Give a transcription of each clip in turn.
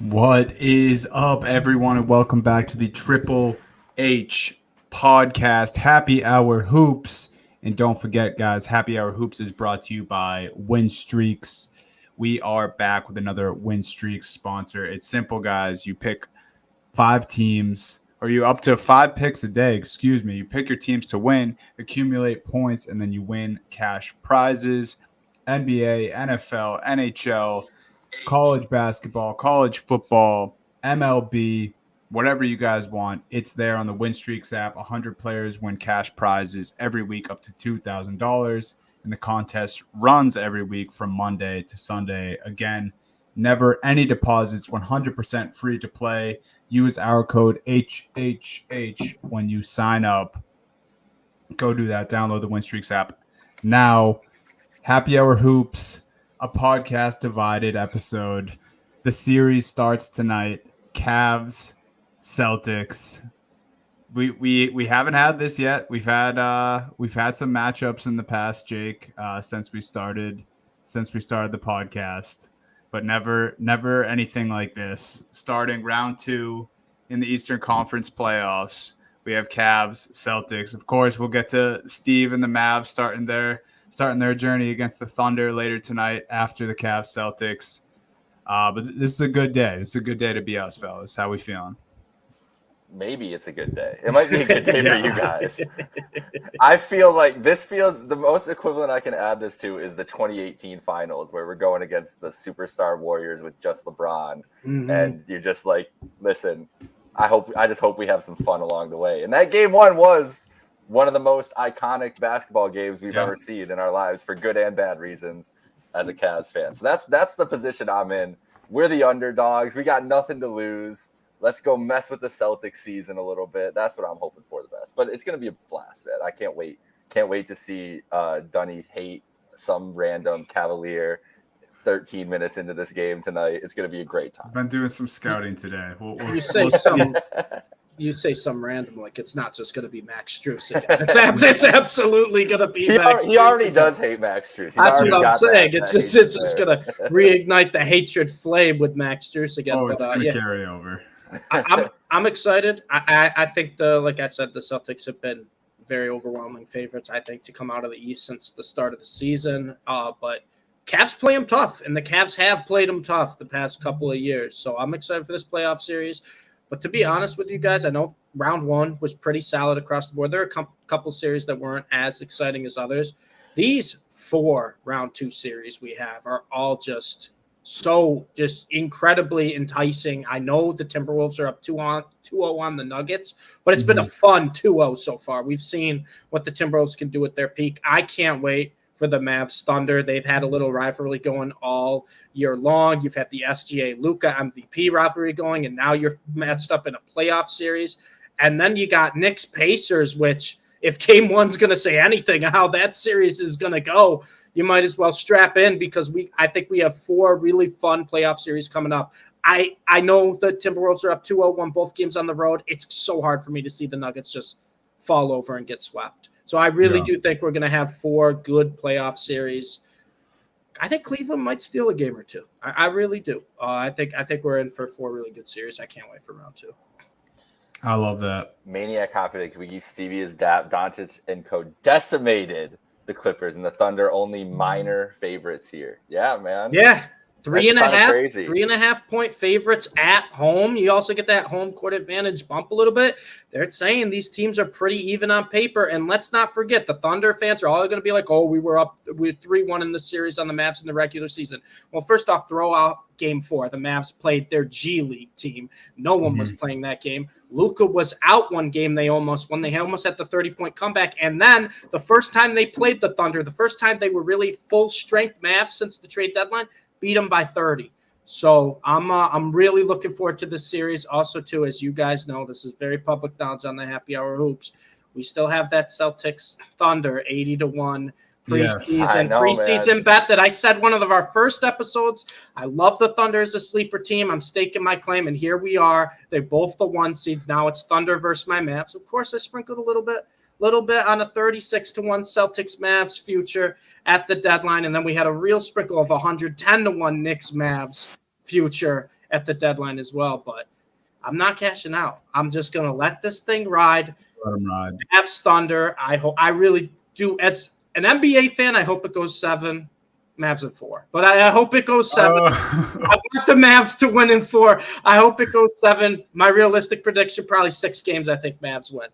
What is up, everyone, and welcome back to the Triple H podcast, Happy Hour Hoops. And don't forget, guys, Happy Hour Hoops is brought to you by Win Streaks. We are back with another Win Streaks sponsor. It's simple, guys. You pick 5 teams, or you up to 5 picks a day, excuse me. You pick your teams to win, accumulate points, and then you win cash prizes. NBA, NFL, NHL, college basketball, college football, MLB, whatever you guys want. It's there on the Win Streaks app. 100 players win cash prizes every week up to $2,000. And the contest runs every week from Monday to Sunday. Again, never any deposits, 100% free to play. Use our code HHH when you sign up. Go do that. Download the Win Streaks app now. Happy Hour Hoops, a podcast divided episode. The series starts tonight. Cavs, Celtics. We haven't had this yet. We've had some matchups in the past, Jake, since we started the podcast, but never anything like this. Starting round 2 in the Eastern Conference playoffs, we have Cavs, Celtics. Of course, we'll get to Steve and the Mavs starting their journey against the Thunder later tonight after the Cavs Celtics. But this is a good day. This is a good day to be us, fellas. How we feeling? Maybe it's a good day. It might be a good day for you guys. I feel like this feels the most equivalent I can add this to is the 2018 finals where we're going against the superstar Warriors with just LeBron. Mm-hmm. And you're just like, listen, I just hope we have some fun along the way. And that game 1 was one of the most iconic basketball games we've ever seen in our lives for good and bad reasons as a Cavs fan. So that's the position I'm in. We're the underdogs. We got nothing to lose. Let's go mess with the Celtics season a little bit. That's what I'm hoping for the best. But it's going to be a blast, man. I can't wait. Can't wait to see Dunny hate some random Cavalier 13 minutes into this game tonight. It's going to be a great time. I've been doing some scouting today. You say some random, like it's not just going to be Max Strus again. It's absolutely going to be Max Strus. He already does hate Max Strus. That's what I'm saying. It's just going to reignite the hatred flame with Max Strus again. Oh, it's going to carry over. I'm excited. I think like I said, the Celtics have been very overwhelming favorites, I think, to come out of the East since the start of the season. But Cavs play them tough, and the Cavs have played them tough the past couple of years. So I'm excited for this playoff series. But to be honest with you guys, I know round 1 was pretty solid across the board. There are a couple series that weren't as exciting as others. These 4 round 2 series we have are all just incredibly enticing. I know the Timberwolves are up 2-0 on the Nuggets, but it's been a fun 2-0 so far. We've seen what the Timberwolves can do at their peak. I can't wait for the Mavs Thunder. They've had a little rivalry going all year long. You've had the SGA Luka MVP rivalry going, and now you're matched up in a playoff series. And then you got Knicks Pacers, which if game 1's going to say anything how that series is going to go, you might as well strap in because I think we have 4 really fun playoff series coming up. I know the Timberwolves are up 2-0, won both games on the road. It's so hard for me to see the Nuggets just fall over and get swept. So I really do think we're going to have 4 good playoff series. I think Cleveland might steal a game or 2. I really do. I think we're in for 4 really good series. I can't wait for round 2. I love that. Maniac confident. Can we give Stevie his dap? Doncic and co decimated the Clippers, and the Thunder only minor favorites here. Yeah, man. Yeah. 3.5 point favorites at home. You also get that home court advantage bump a little bit. They're saying these teams are pretty even on paper. And let's not forget, the Thunder fans are all going to be like, oh, we were 3-1 in the series on the Mavs in the regular season. Well, first off, throw out game 4. The Mavs played their G League team. No one was playing that game. Luka was out one game they almost won. They almost had the 30-point comeback. And then the first time they played the Thunder, the first time they were really full-strength Mavs since the trade deadline, beat them by 30. So I'm really looking forward to this series. Also, too, as you guys know, this is very public knowledge on the Happy Hour Hoops. We still have that Celtics Thunder 80-1 Yes. preseason bet that I said one of our first episodes. I love the Thunder as a sleeper team. I'm staking my claim, and here we are. They're both the 1 seeds. Now it's Thunder versus my Mavs. Of course, I sprinkled a little bit on a 36-1 Celtics Mavs future at the deadline, and then we had a real sprinkle of 110-1 Knicks Mavs future at the deadline as well. But I'm not cashing out. I'm just gonna let this thing ride. Let 'em ride. Mavs Thunder. I really do. As an NBA fan, I hope it goes 7. Mavs in 4, but I hope it goes 7. I want the Mavs to win in 4. I hope it goes 7. My realistic prediction, probably 6 games. I think Mavs win.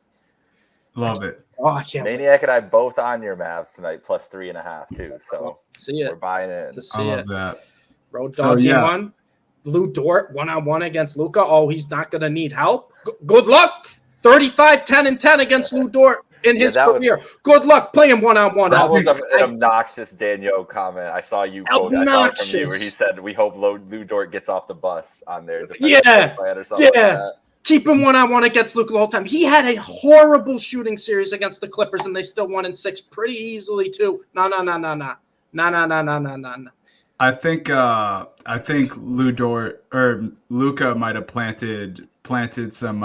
Love it. Oh, I can't. Maniac and I both on your Mavs tonight, plus 3.5 too. So see it. We're buying in. To I love that. Road dog game 1. Lou Dort 1-on-1 against Luka. Oh, he's not going to need help. Good luck. 35, 10, and 10 against Lou Dort in his career. Good luck playing 1-on-1. That was an obnoxious Daniel comment. I saw you quote. I saw it from you where he said, "We hope Lou Dort gets off the bus on their plan or something like that." Keep him 1-on-1 against Luka the whole time. He had a horrible shooting series against the Clippers, and they still won in 6 pretty easily too. No. I think Lou Dort or Luka might have planted some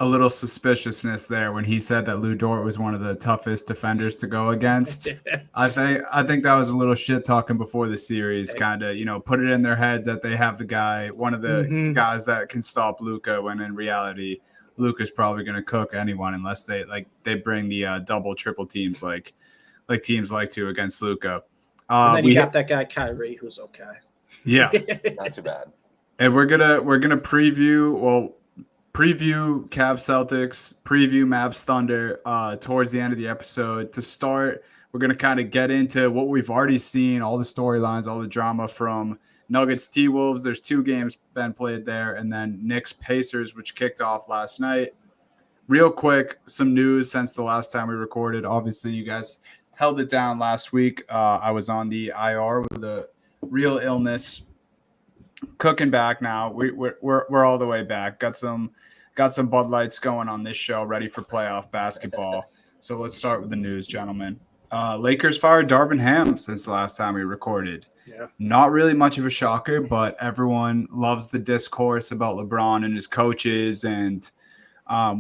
a little suspiciousness there when he said that Lou Dort was one of the toughest defenders to go against. I think that was a little shit talking before the series, kind of, put it in their heads that they have one of the guys that can stop Luka, when in reality Luka's probably going to cook anyone unless they bring the double triple teams like teams like to against Luka. And then you got that guy Kyrie who's okay. Yeah. Not too bad. And we're gonna preview Cavs Celtics, preview Mavs Thunder towards the end of the episode. To start, we're going to kind of get into what we've already seen, all the storylines, all the drama from Nuggets T-Wolves. There's 2 games been played there, and then Knicks Pacers, which kicked off last night. Real quick, some news since the last time we recorded. Obviously, you guys held it down last week. I was on the IR with a real illness. Cooking back now. We're all the way back. Got some Bud Lights going on this show, ready for playoff basketball. So let's start with the news, gentlemen. Lakers fired Darvin Ham since the last time we recorded. Yeah. Not really much of a shocker, but everyone loves the discourse about LeBron and his coaches and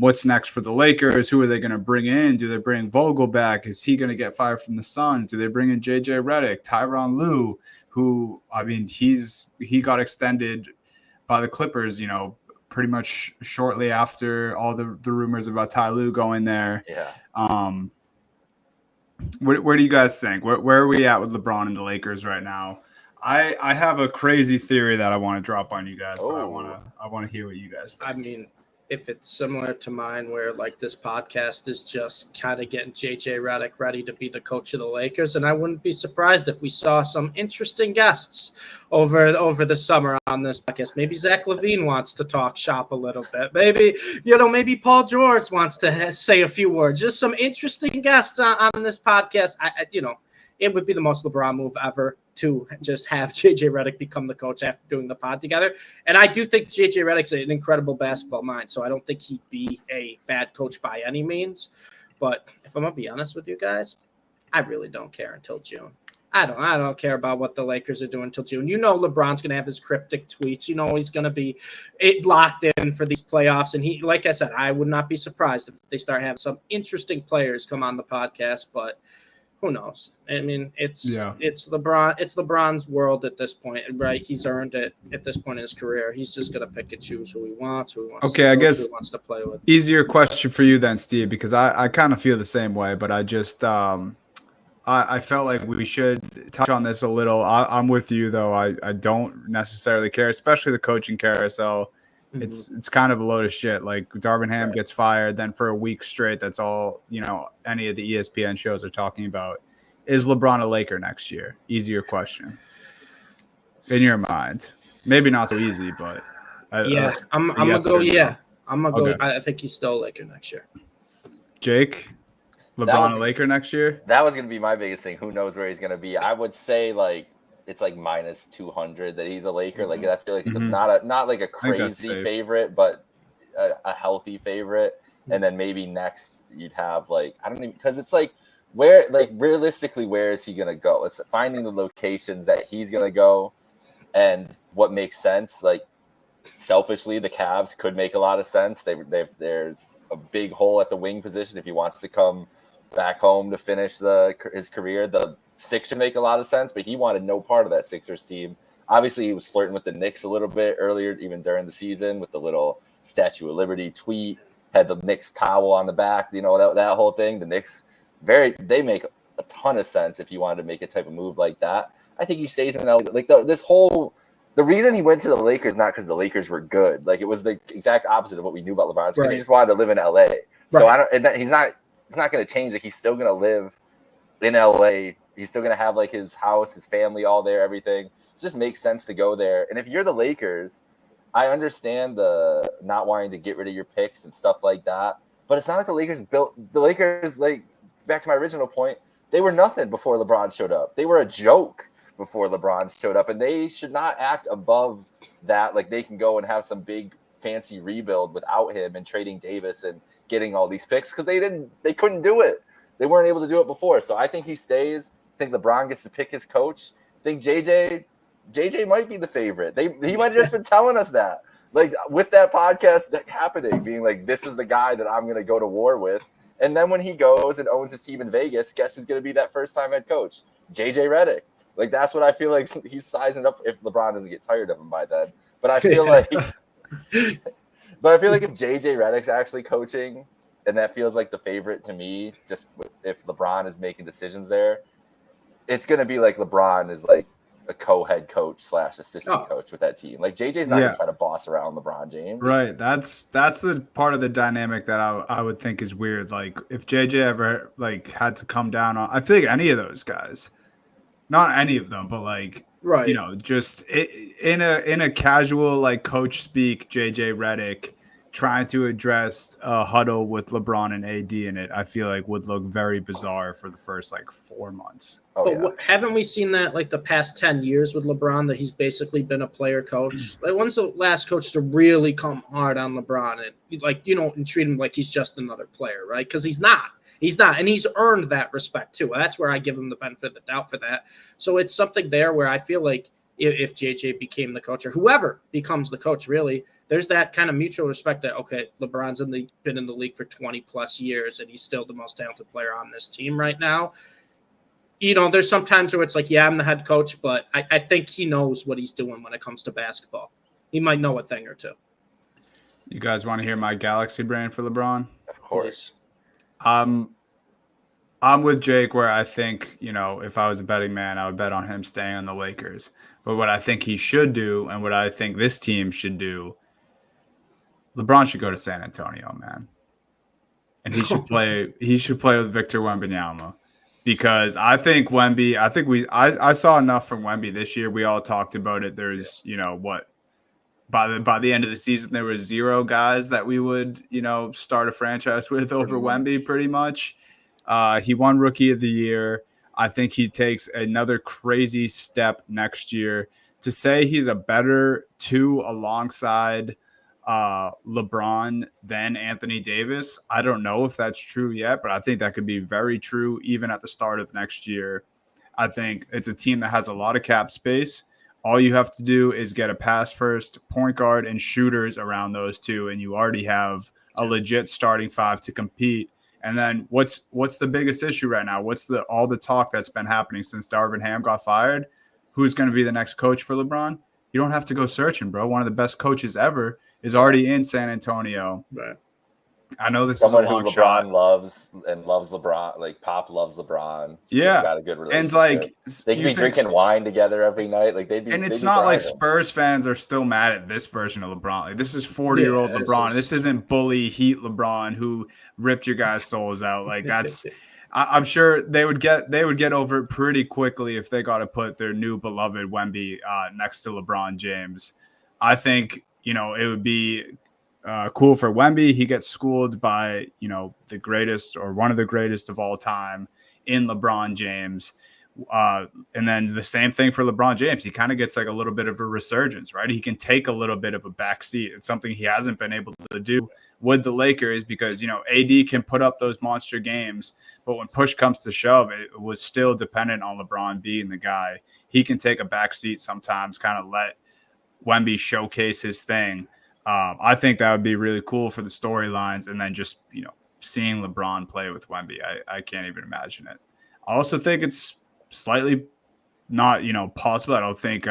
what's next for the Lakers. Who are they going to bring in? Do they bring Vogel back? Is he going to get fired from the Suns? Do they bring in JJ Redick, Tyronn Lue, who, I mean, he got extended by the Clippers, pretty much shortly after all the rumors about Ty Lue going there. Yeah. Where do you guys think? Where are we at with LeBron and the Lakers right now? I have a crazy theory that I want to drop on you guys, but I want to hear what you guys think. I mean, if it's similar to mine, where like this podcast is just kind of getting JJ Redick ready to be the coach of the Lakers, and I wouldn't be surprised if we saw some interesting guests over the summer on this podcast. Maybe Zach LaVine wants to talk shop a little bit. Maybe Paul George wants to say a few words. Just some interesting guests on this podcast. It would be the most LeBron move ever to just have JJ Redick become the coach after doing the pod together. And I do think JJ Redick's an incredible basketball mind, so I don't think he'd be a bad coach by any means. But if I'm going to be honest with you guys, I really don't care until June. I don't care about what the Lakers are doing until June. LeBron's going to have his cryptic tweets. He's going to be locked in for these playoffs. And he, like I said, I would not be surprised if they start having some interesting players come on the podcast, but who knows? I mean, it's LeBron. It's LeBron's world at this point, right? He's earned it at this point in his career. He's just gonna pick and choose who he wants Okay, I guess who he wants to play with. Easier question for you then, Steve, because I kind of feel the same way, but I just I felt like we should touch on this a little. I'm with you though. I don't necessarily care, especially the coaching carousel. Mm-hmm. It's kind of a load of shit. Like Darvin Ham gets fired, then for a week straight, that's all any of the ESPN shows are talking about. Is LeBron a Laker next year? Easier question in your mind. Maybe not so easy, but I'm gonna go. Yeah, I'm gonna go. I think he's still a Laker next year. Jake, LeBron a Laker next year? That was gonna be my biggest thing. Who knows where he's gonna be? I would say it's like minus 200 that he's a Laker. Like I feel like it's not like a think that's crazy safe. favorite, but a healthy favorite. And then maybe next you'd have like, I don't even, because it's like realistically, where is he gonna go? It's finding the locations that he's gonna go and what makes sense. Like selfishly, the Cavs could make a lot of sense. There's a big hole at the wing position if he wants to come back home to finish his career. The Sixers make a lot of sense, but he wanted no part of that Sixers team. Obviously, he was flirting with the Knicks a little bit earlier, even during the season, with the little Statue of Liberty tweet. Had the Knicks towel on the back, that whole thing. The Knicks, they make a ton of sense if you wanted to make a type of move like that. I think he stays in LA. Like the reason he went to the Lakers, not because the Lakers were good. Like it was the exact opposite of what we knew about LeBron. Because he just wanted to live in LA. So he's not going to change. Like he's still going to live in LA. He's still going to have like his house, his family, all there, everything. It just makes sense to go there. And if you're the Lakers, I understand the not wanting to get rid of your picks and stuff like that. But it's not like the Lakers, like back to my original point, they were nothing before LeBron showed up. They were a joke before LeBron showed up, and they should not act above that. Like they can go and have some big fancy rebuild without him and trading Davis and getting all these picks because they couldn't do it. They weren't able to do it before. So I think he stays. I think LeBron gets to pick his coach. I think JJ might be the favorite. He might have just been telling us that. Like with that podcast happening, being like, this is the guy that I'm going to go to war with. And then when he goes and owns his team in Vegas, guess who's going to be that first-time head coach? JJ Redick. Like that's what I feel like he's sizing up if LeBron doesn't get tired of him by then. But I feel like if JJ Redick's actually coaching, and that feels like the favorite to me, just if LeBron is making decisions there, it's going to be like LeBron is like a co-head coach / assistant coach with that team. Like JJ's not going to try to boss around LeBron James. Right. That's the part of the dynamic that I would think is weird. Like if JJ ever like had to come down on, I feel like any of those guys, not any of them, but like, just in a casual like coach speak, JJ Redick trying to address a huddle with LeBron and AD in it, I feel like would look very bizarre for the first like 4 months. Haven't we seen that like the past 10 years with LeBron that he's basically been a player coach? Like when's the last coach to really come hard on LeBron and treat him like he's just another player, right? Because he's not. And he's earned that respect too. That's where I give him the benefit of the doubt for that. So it's something there where I feel like if JJ became the coach or whoever becomes the coach, really, there's that kind of mutual respect that, okay, LeBron's been in the league for 20 plus years and he's still the most talented player on this team right now. There's some times where it's like, yeah, I'm the head coach, but I think he knows what he's doing when it comes to basketball. He might know a thing or two. You guys want to hear my galaxy brain for LeBron? Of course. I'm with Jake where I think, if I was a betting man, I would bet on him staying on the Lakers. But what I think he should do and what I think this team should do, LeBron should go to San Antonio, man. And he should play with Victor Wembanyama. Because I think Wemby, I saw enough from Wemby this year. We all talked about it. There's, by the end of the season, there were 0 guys that we would, start a franchise with over Wemby pretty much. He won Rookie of the Year. I think he takes another crazy step next year. To say he's a better 2 alongside LeBron than Anthony Davis, I don't know if that's true yet, but I think that could be very true even at the start of next year. I think it's a team that has a lot of cap space. All you have to do is get a pass first, point guard, and shooters around those 2, and you already have a legit starting 5 to compete. And then what's the biggest issue right now? What's all the talk that's been happening since Darvin Ham got fired? Who's going to be the next coach for LeBron? You don't have to go searching, bro. One of the best coaches ever is already in San Antonio. Right. I know this someone is a long who LeBron shot. loves LeBron. Like Pop loves LeBron. Yeah, they've got a good relationship. And like they could be drinking wine together every night. Like they'd be. And it's not like Spurs fans are still mad at this version of LeBron. Like this is 40-year-old LeBron. This isn't bully Heat LeBron who ripped your guys' souls out. Like that's. I'm sure they would get over it pretty quickly if they got to put their new beloved Wemby next to LeBron James. I think it would be. Cool for Wemby. He gets schooled by, the greatest or one of the greatest of all time in LeBron James. And then the same thing for LeBron James. He kind of gets like a little bit of a resurgence, right? He can take a little bit of a backseat. It's something he hasn't been able to do with the Lakers because, AD can put up those monster games, but when push comes to shove, it was still dependent on LeBron being the guy. He can take a backseat sometimes, kind of let Wemby showcase his thing. I think that would be really cool for the storylines, and then just, seeing LeBron play with Wemby. I can't even imagine it. I also think it's slightly not, possible. I don't think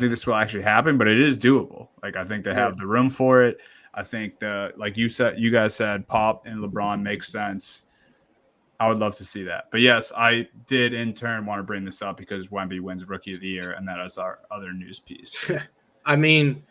this will actually happen, but it is doable. Like, I think they have the room for it. I think like you guys said, Pop and LeBron makes sense. I would love to see that. But yes, I did in turn want to bring this up because Wemby wins Rookie of the Year, and that is our other news piece. I mean,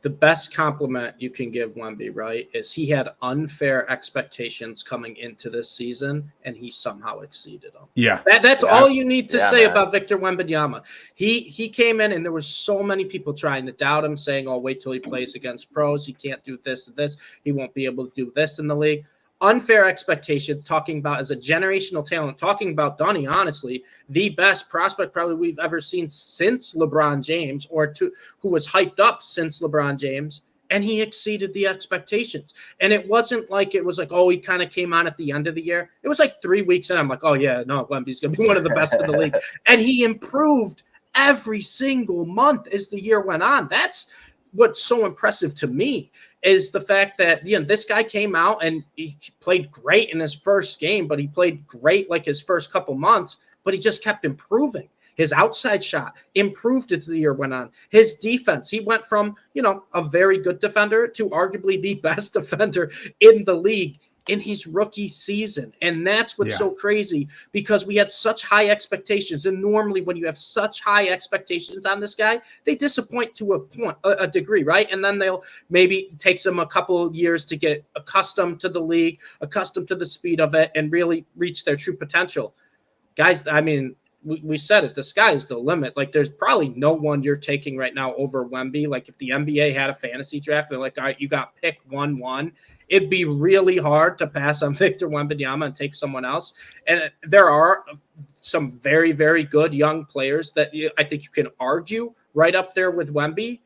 the best compliment you can give Wemby, right, is he had unfair expectations coming into this season, and he somehow exceeded them. Yeah. That's all you need to say man. about Victor Wembanyama. He came in, and there were so many people trying to doubt him, saying, oh, wait till he plays against pros. He can't do this and this. He won't be able to do this in the league. Unfair expectations, talking about as a generational talent, talking about Donnie, honestly, the best prospect probably we've ever seen since LeBron James, who was hyped up since LeBron James, and he exceeded the expectations. And it wasn't like it was like, oh, he kind of came on at the end of the year. It was like 3 weeks in. I'm like, oh, yeah, no, Wemby's going to be one of the best in the league. And he improved every single month as the year went on. That's what's so impressive to me, is the fact that this guy came out and he played great in his first game, but he played great like his first couple months, but he just kept improving. His outside shot improved as the year went on. His defense, he went from, a very good defender to arguably the best defender in the league in his rookie season. And that's what's so crazy, because we had such high expectations. And normally when you have such high expectations on this guy, they disappoint to a degree, right? And then they'll maybe takes them a couple of years to get accustomed to the league, accustomed to the speed of it, and really reach their true potential. Guys, I mean, we said it, the sky is the limit. Like, there's probably no one you're taking right now over Wemby. Like, if the NBA had a fantasy draft, they're like, all right, you got pick 1-1. It'd be really hard to pass on Victor Wembanyama and take someone else. And there are some very, very good young players that I think you can argue right up there with Wemby.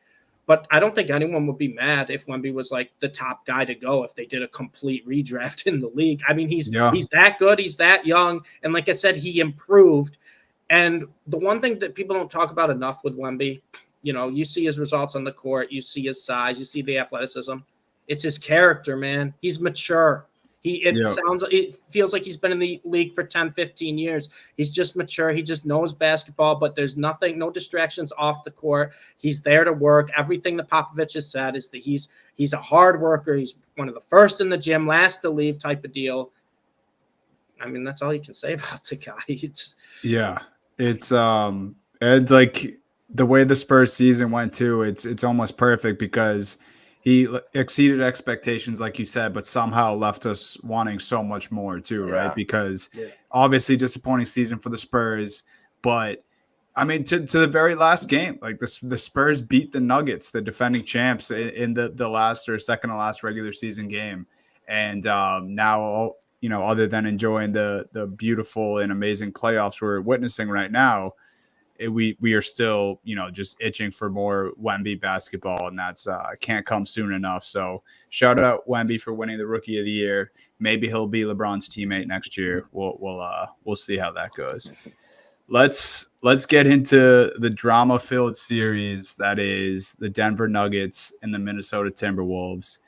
But I don't think anyone would be mad if Wemby was like the top guy to go if they did a complete redraft in the league. I mean, he's that good. He's that young. And like I said, he improved. And the one thing that people don't talk about enough with Wemby, you see his results on the court, you see his size, you see the athleticism. It's his character, man. He's mature. It feels like he's been in the league for 10, 15 years. He's just mature. He just knows basketball, but there's no distractions off the court. He's there to work. Everything that Popovich has said is that he's a hard worker. He's one of the first in the gym, last to leave type of deal. I mean, that's all you can say about the guy. It's like the way the Spurs season went too. It's almost perfect because he exceeded expectations, like you said, but somehow left us wanting so much more too, right? Because obviously disappointing season for the Spurs, but I mean, to the very last game, like the Spurs beat the Nuggets, the defending champs, in the last or second to last regular season game, and now, other than enjoying the beautiful and amazing playoffs we're witnessing right now, we are still, just itching for more Wemby basketball, and that's can't come soon enough. So shout out Wemby for winning the Rookie of the Year. Maybe he'll be LeBron's teammate next year. We'll see how that goes. Let's get into the drama-filled series that is the Denver Nuggets and the Minnesota Timberwolves.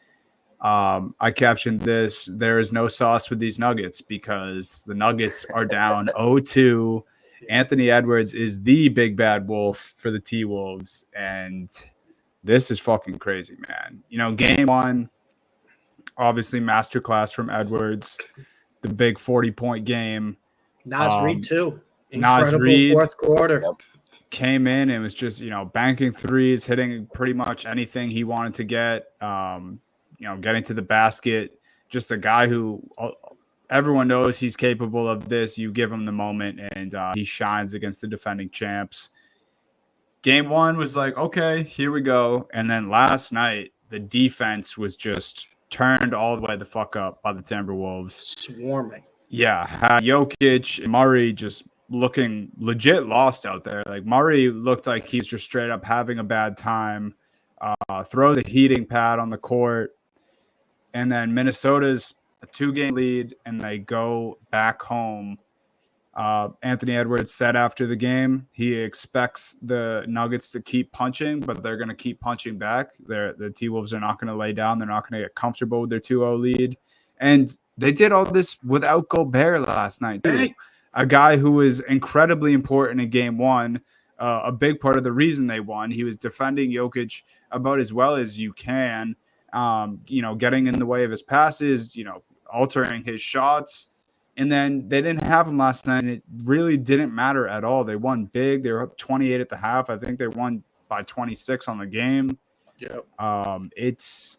I captioned this: there is no sauce with these Nuggets because the Nuggets are down 0-2. Anthony Edwards is the big bad wolf for the T-Wolves, and this is fucking crazy, man. Game one, obviously masterclass from Edwards, the big 40-point game. Nas Reed too. Incredible fourth quarter. Came in and was just, banking threes, hitting pretty much anything he wanted to get, getting to the basket. Just a guy who everyone knows he's capable of this. You give him the moment, and he shines against the defending champs. Game one was like, okay, here we go. And then last night, the defense was just turned all the way the fuck up by the Timberwolves. Swarming. Yeah, had Jokic and Murray just looking legit lost out there. Like Murray looked like he's just straight up having a bad time. Throw the heating pad on the court, and then Minnesota's a 2-game lead, and they go back home. Anthony Edwards said after the game he expects the Nuggets to keep punching, but they're going to keep punching back. The T-Wolves are not going to lay down. They're not going to get comfortable with their 2-0 lead. And they did all this without Gobert last night, too. A guy who was incredibly important in game one, a big part of the reason they won. He was defending Jokic about as well as you can, getting in the way of his passes, altering his shots. And then they didn't have him last night, and it really didn't matter at all. They won big. They were up 28 at the half. I think they won by 26 on the game. Yep. It's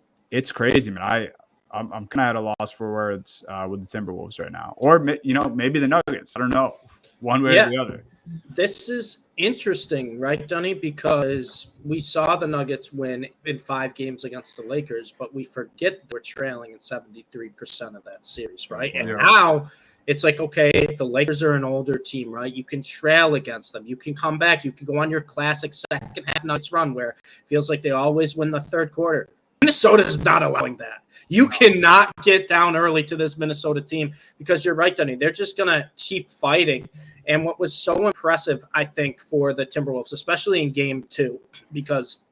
crazy, man. I'm kind of at a loss for words with the Timberwolves right now. Or, maybe the Nuggets. I don't know. One way or the other. This is interesting, right, Dunny? Because we saw the Nuggets win in 5 games against the Lakers, but we forget they were trailing in 73% of that series, right? And now it's like, okay, the Lakers are an older team, right? You can trail against them. You can come back. You can go on your classic second half Nuggets run where it feels like they always win the third quarter. Minnesota's not allowing that. You cannot get down early to this Minnesota team because you're right, Dunny. They're just going to keep fighting. And what was so impressive, I think, for the Timberwolves, especially in game 2, because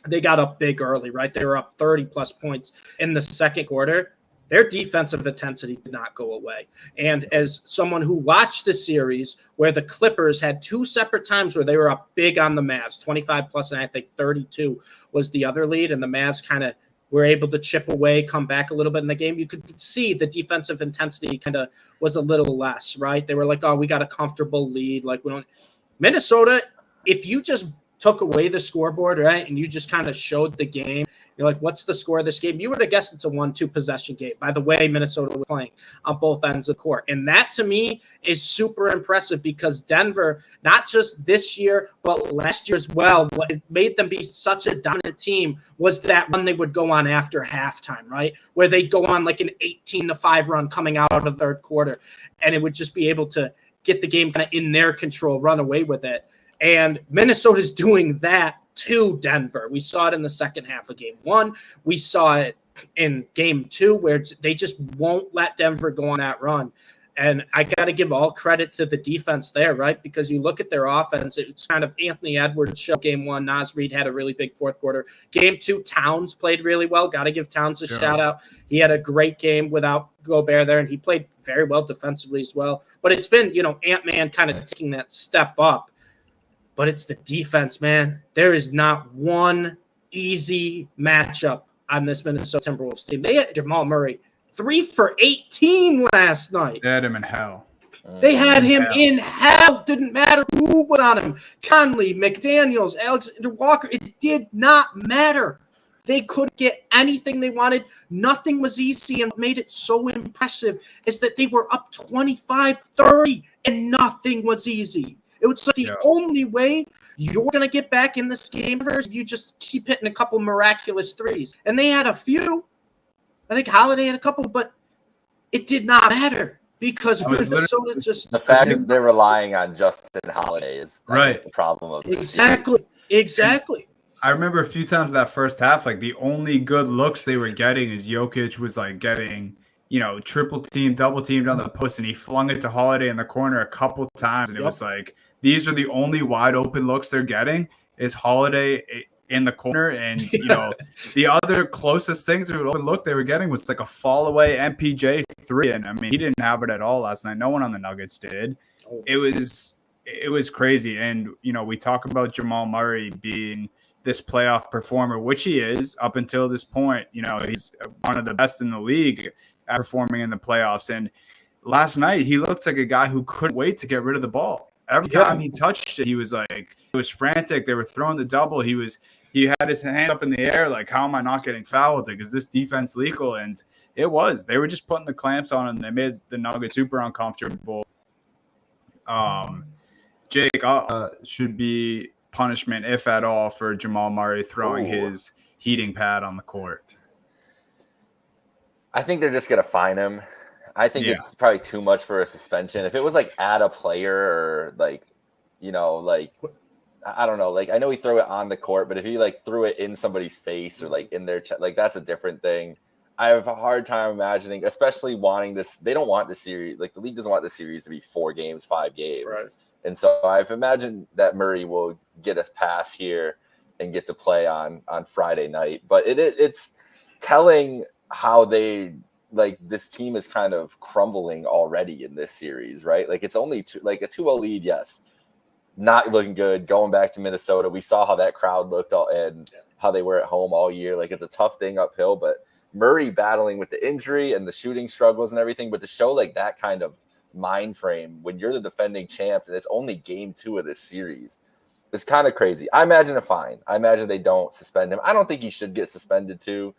they got up big early, right? They were up 30-plus points in the second quarter. Their defensive intensity did not go away. And as someone who watched the series where the Clippers had 2 separate times where they were up big on the Mavs, 25-plus, and I think 32 was the other lead, and the Mavs kind of were able to chip away, come back a little bit in the game. You could see the defensive intensity kind of was a little less, right? They were like, oh, we got a comfortable lead. Like, we don't. Minnesota, if you just took away the scoreboard, right, and you just kind of showed the game, you're like, what's the score of this game? You would have guessed it's a 1-2 possession game. By the way, Minnesota was playing on both ends of the court. And that, to me, is super impressive because Denver, not just this year, but last year as well, what made them be such a dominant team was that run they would go on after halftime, right? Where they'd go on like an 18-5 run coming out of the third quarter. And it would just be able to get the game kind of in their control, run away with it. And Minnesota's doing that to Denver. We saw it in the second half of game 1. We saw it in game 2 where they just won't let Denver go on that run. And I got to give all credit to the defense there, right? Because you look at their offense, it's kind of Anthony Edwards show game 1. Nas Reed had a really big fourth quarter. Game 2, Towns played really well. Got to give Towns a shout out. He had a great game without Gobert there, and he played very well defensively as well. But it's been, Ant-Man kind of taking that step up. But it's the defense, man. There is not one easy matchup on this Minnesota Timberwolves team. They had Jamal Murray 3 for 18 last night. They had him in hell. They had him in hell. Didn't matter who was on him. Conley, McDaniels, Alexander Walker. It did not matter. They couldn't get anything they wanted. Nothing was easy, and what made it so impressive is that they were up 25-30, and nothing was easy. It was like the only way you're going to get back in this game is if you just keep hitting a couple miraculous threes. And they had a few. I think Holiday had a couple, but it did not matter because Minnesota just... The fact that they're relying on Justin Holiday is the problem of Exactly. I remember a few times that first half, like the only good looks they were getting is Jokic was like getting... triple team, double teamed on the post, and he flung it to Holiday in the corner a couple times. And it was like, these are the only wide open looks they're getting is Holiday in the corner. And, the other closest things to an open look they were getting was like a fall away MPJ 3. And I mean, he didn't have it at all last night. No one on the Nuggets did. It was crazy. And, we talk about Jamal Murray being this playoff performer, which he is up until this point. He's one of the best in the league at performing in the playoffs. And last night, he looked like a guy who couldn't wait to get rid of the ball. Every time he touched it, he was frantic. They were throwing the double. He had his hand up in the air, like, how am I not getting fouled? Like, is this defense lethal? And it was. They were just putting the clamps on him. They made the Nuggets super uncomfortable. Jake, should be punishment, if at all, for Jamal Murray throwing his heating pad on the court? I think they're just going to fine him. I think it's probably too much for a suspension. If it was like at a player or like, like I don't know, like I know he threw it on the court, but if he like threw it in somebody's face or like in their chest, like that's a different thing. I have a hard time imagining, especially wanting this. They don't want the series, like the league doesn't want the series to be 4 games, 5 games. Right. And so I've imagined that Murray will get us pass here and get to play on Friday night. But it's telling how they like this team is kind of crumbling already in this series, right? Like it's only like a 2-0 lead, yes. Not looking good. Going back to Minnesota, we saw how that crowd looked and how they were at home all year. Like it's a tough thing uphill, but Murray battling with the injury and the shooting struggles and everything, but to show like that kind of mind frame when you're the defending champs and it's only game 2 of this series, it's kind of crazy. I imagine a fine. I imagine they don't suspend him. I don't think he should get suspended too.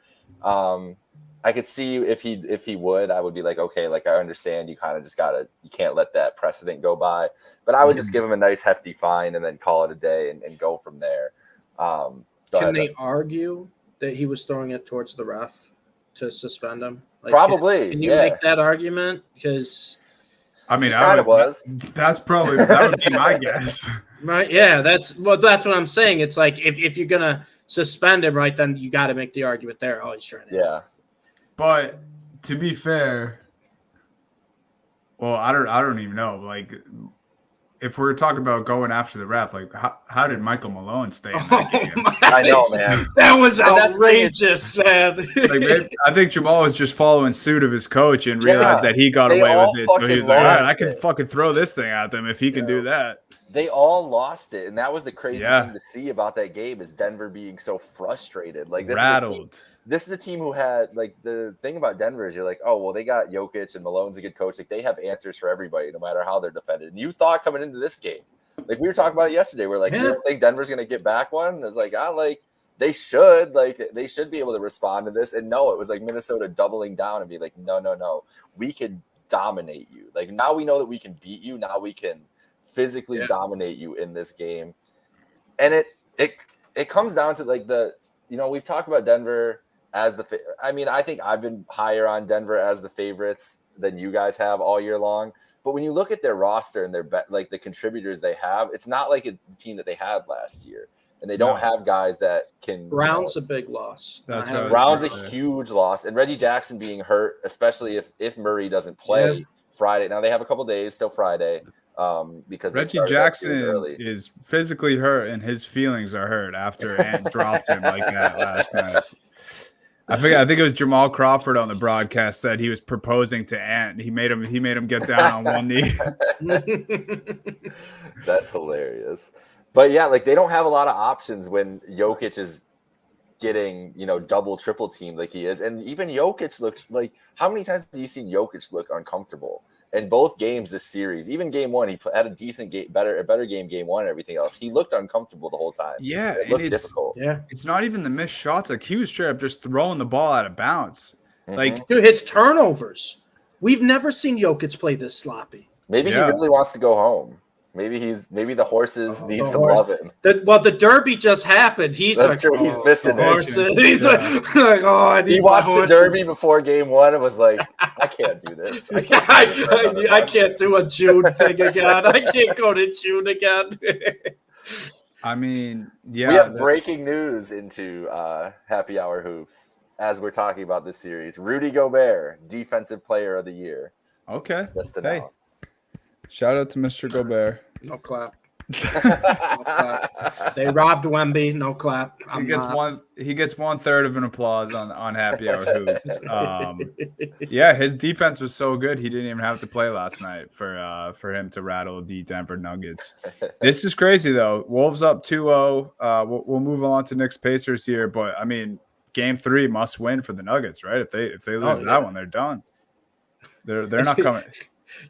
I could see if he would, I would be like, okay, like I understand you kind of just you can't let that precedent go by. But I would just give him a nice hefty fine and then call it a day and go from there. Can they argue that he was throwing it towards the ref to suspend him? Like, probably. Can you make that argument? Because I mean, that would be my guess. Right? Yeah, that's what I'm saying. It's like if you're gonna suspend him, right, then you got to make the argument there. Oh, he's trying to. Yeah. But to be fair, well, I don't even know. Like, if we're talking about going after the ref, like, how did Michael Malone stay in that game? I know, man. That was outrageous, man. Like, I think Jamal was just following suit of his coach and realized that he got away with it. So he was like, all right, I can fucking throw this thing at them if he can do that. They all lost it, and that was the crazy thing to see about that game is Denver being so frustrated. Like rattled. This is a team who had, like, the thing about Denver is you're like, oh, well, they got Jokic and Malone's a good coach. Like, they have answers for everybody, no matter how they're defended. And you thought coming into this game, like, we were talking about it yesterday, we're like, you don't think Denver's going to get back one? And it's like, they should. Like, they should be able to respond to this. And no, it was like Minnesota doubling down and be like, no. We can dominate you. Like, now we know that we can beat you. Now we can physically dominate you in this game. And it comes down to, like, we've talked about Denver as I think I've been higher on Denver as the favorites than you guys have all year long. But when you look at their roster and like the contributors they have, it's not like a team that they had last year. And they don't have guys that can. Brown's a big loss. Brown's a huge loss. And Reggie Jackson being hurt, especially if Murray doesn't play Friday. Now they have a couple days till Friday. Because Reggie Jackson is physically hurt and his feelings are hurt after Ant dropped him like that last night. I think it was Jamal Crawford on the broadcast said he was proposing to Ant. He made him get down on one knee. That's hilarious. But yeah, like they don't have a lot of options when Jokic is getting, double, triple team like he is. And even Jokic looks like, how many times have you seen Jokic look uncomfortable? In both games this series, even game 1, he had a decent game, a better game 1 and everything else. He looked uncomfortable the whole time. Yeah, it looked difficult. Yeah, it's not even the missed shots. Like he was straight up just throwing the ball out of bounds. Mm-hmm. Like, dude, his turnovers. We've never seen Jokic play this sloppy. Maybe he really wants to go home. Maybe the horses need some loving. The Derby just happened. He's That's true. He's missing horses. He's like, I need he watched the horses. Derby before game 1 and was like, I can't do this. I can't do a June thing again. I can't go to June again. I mean, we have breaking news into Happy Hour Hoops as we're talking about this series. Rudy Gobert, Defensive Player of the Year. Okay. Just announced. Hey. Shout out to Mr. Gobert. No clap. They robbed Wemby. No clap. He gets 1/3 of an applause on Happy Hour Hoops. His defense was so good he didn't even have to play last night for him to rattle the Denver Nuggets. This is crazy though. Wolves up 2-0. We'll move on to Knicks Pacers here, but I mean, game 3 must win for the Nuggets, right? If they lose that one, they're done. They're not coming.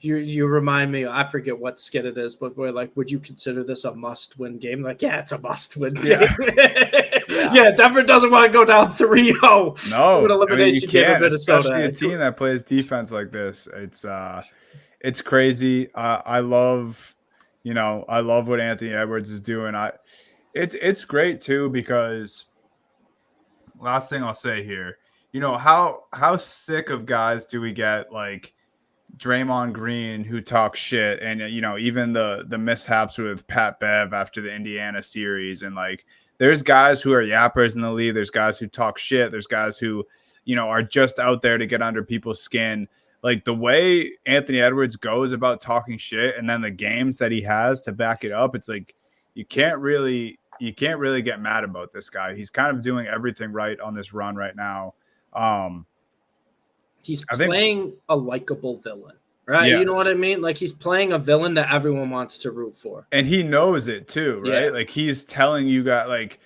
You remind me, I forget what skit it is, but we're like, would you consider this a must-win game? Like, yeah, it's a must-win game. Yeah, Denver doesn't want to go down 3-0 to an elimination game of Minnesota. Especially a team that plays defense like this. It's crazy. I love what Anthony Edwards is doing. It's great too because last thing I'll say here, how sick of guys do we get like Draymond Green who talks shit, and even the mishaps with Pat Bev after the Indiana series, and like there's guys who are yappers in the league. There's guys who talk shit. There's guys who are just out there to get under people's skin. Like the way Anthony Edwards goes about talking shit, and then the games that he has to back it up, it's like you can't really get mad about this guy. He's kind of doing everything right on this run right now. He's playing a likable villain, right? Yes. You know what I mean? Like he's playing a villain that everyone wants to root for. And he knows it too, right? Yeah. Like he's telling you guys, like,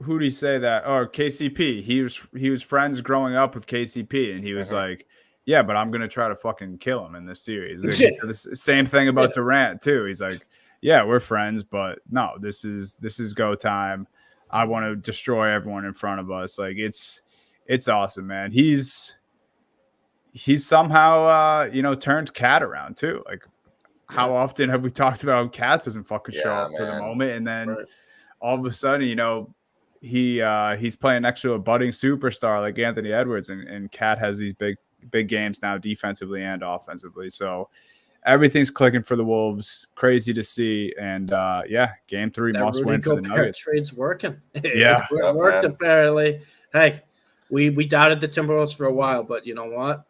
who did he say that? Or KCP. He was friends growing up with KCP, and he was like, yeah, but I'm gonna try to fucking kill him in this series. Like, he said the same thing about Durant too. He's like, yeah, we're friends, but no, this is go time. I want to destroy everyone in front of us. Like it's awesome, man. He's somehow turned Cat around too. Like how often have we talked about how Cat doesn't fucking show up for the moment, and then all of a sudden, he's playing next to a budding superstar like Anthony Edwards, and Cat has these big games now defensively and offensively. So everything's clicking for the Wolves. Crazy to see. And game 3 must win for the Nuggets. Trade's working. Yeah. It worked apparently. Hey, we doubted the Timberwolves for a while, but you know what?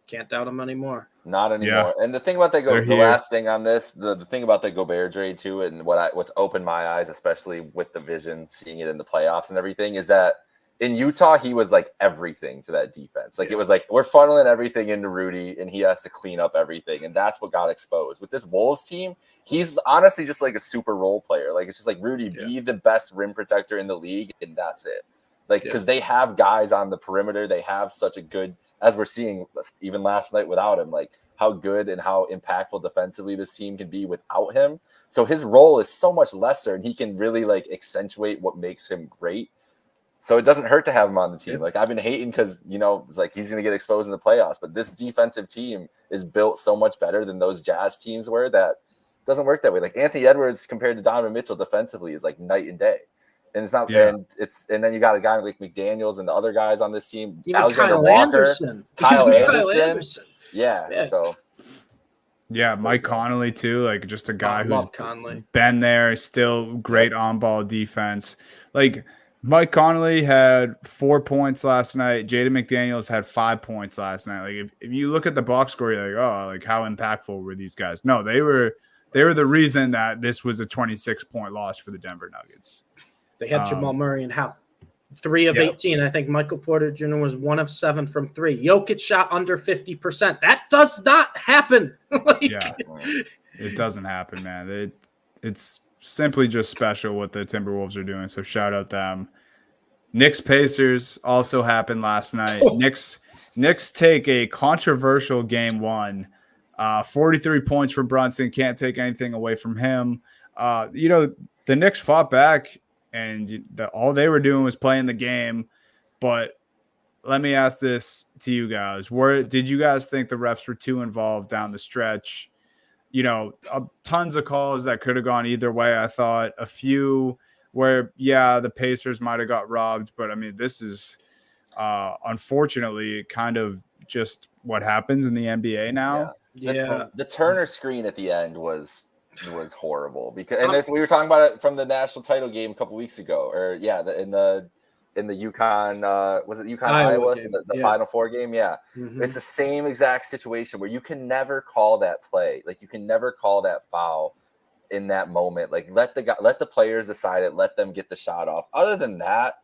Can't doubt them anymore. Not anymore. Yeah. And the thing about the last thing on this, the thing about the Gobert trade too, and what's opened my eyes, especially with the vision, seeing it in the playoffs and everything, is that in Utah, he was like everything to that defense. Like it was like, we're funneling everything into Rudy and he has to clean up everything. And that's what got exposed. With this Wolves team, he's honestly just like a super role player. Like it's just like, Rudy, be the best rim protector in the league. And that's it. Like, because they have guys on the perimeter. They have such a good, as we're seeing even last night without him, like how good and how impactful defensively this team can be without him. So his role is so much lesser and he can really like accentuate what makes him great. So it doesn't hurt to have him on the team. Like I've been hating because, it's like he's going to get exposed in the playoffs, but this defensive team is built so much better than those Jazz teams were that it doesn't work that way. Like Anthony Edwards compared to Donovan Mitchell defensively is like night and day. And it's not, and then you got a guy like McDaniels and the other guys on this team. Even Alexander Walker, Kyle Anderson. Yeah. So. Yeah, Mike Conley too, like just a guy who's been there, still great on-ball defense. Like Mike Conley had 4 points last night. Jaden McDaniels had 5 points last night. Like if you look at the box score, you're like, oh, like how impactful were these guys? No, they were the reason that this was a 26-point loss for the Denver Nuggets. They had Jamal Murray and Hal. 3 of 18. I think Michael Porter Jr. was 1 of 7 from 3. Jokic shot under 50%. That does not happen. It doesn't happen, man. It's simply just special what the Timberwolves are doing. So shout out them. Knicks Pacers also happened last night. Knicks take a controversial game 1. 43 points for Brunson. Can't take anything away from him. The Knicks fought back. And all they were doing was playing the game. But let me ask this to you guys. Did you guys think the refs were too involved down the stretch? Tons of calls that could have gone either way. I thought a few where, the Pacers might have got robbed. But, I mean, this is unfortunately kind of just what happens in the NBA now. Yeah. The Turner screen at the end was horrible because we were talking about it from the national title game a couple weeks ago, or in the UConn was it UConn Iowa the Final Four game? It's the same exact situation where you can never call that play, like you can never call that foul in that moment. Like let the players decide it, let them get the shot off. Other than that,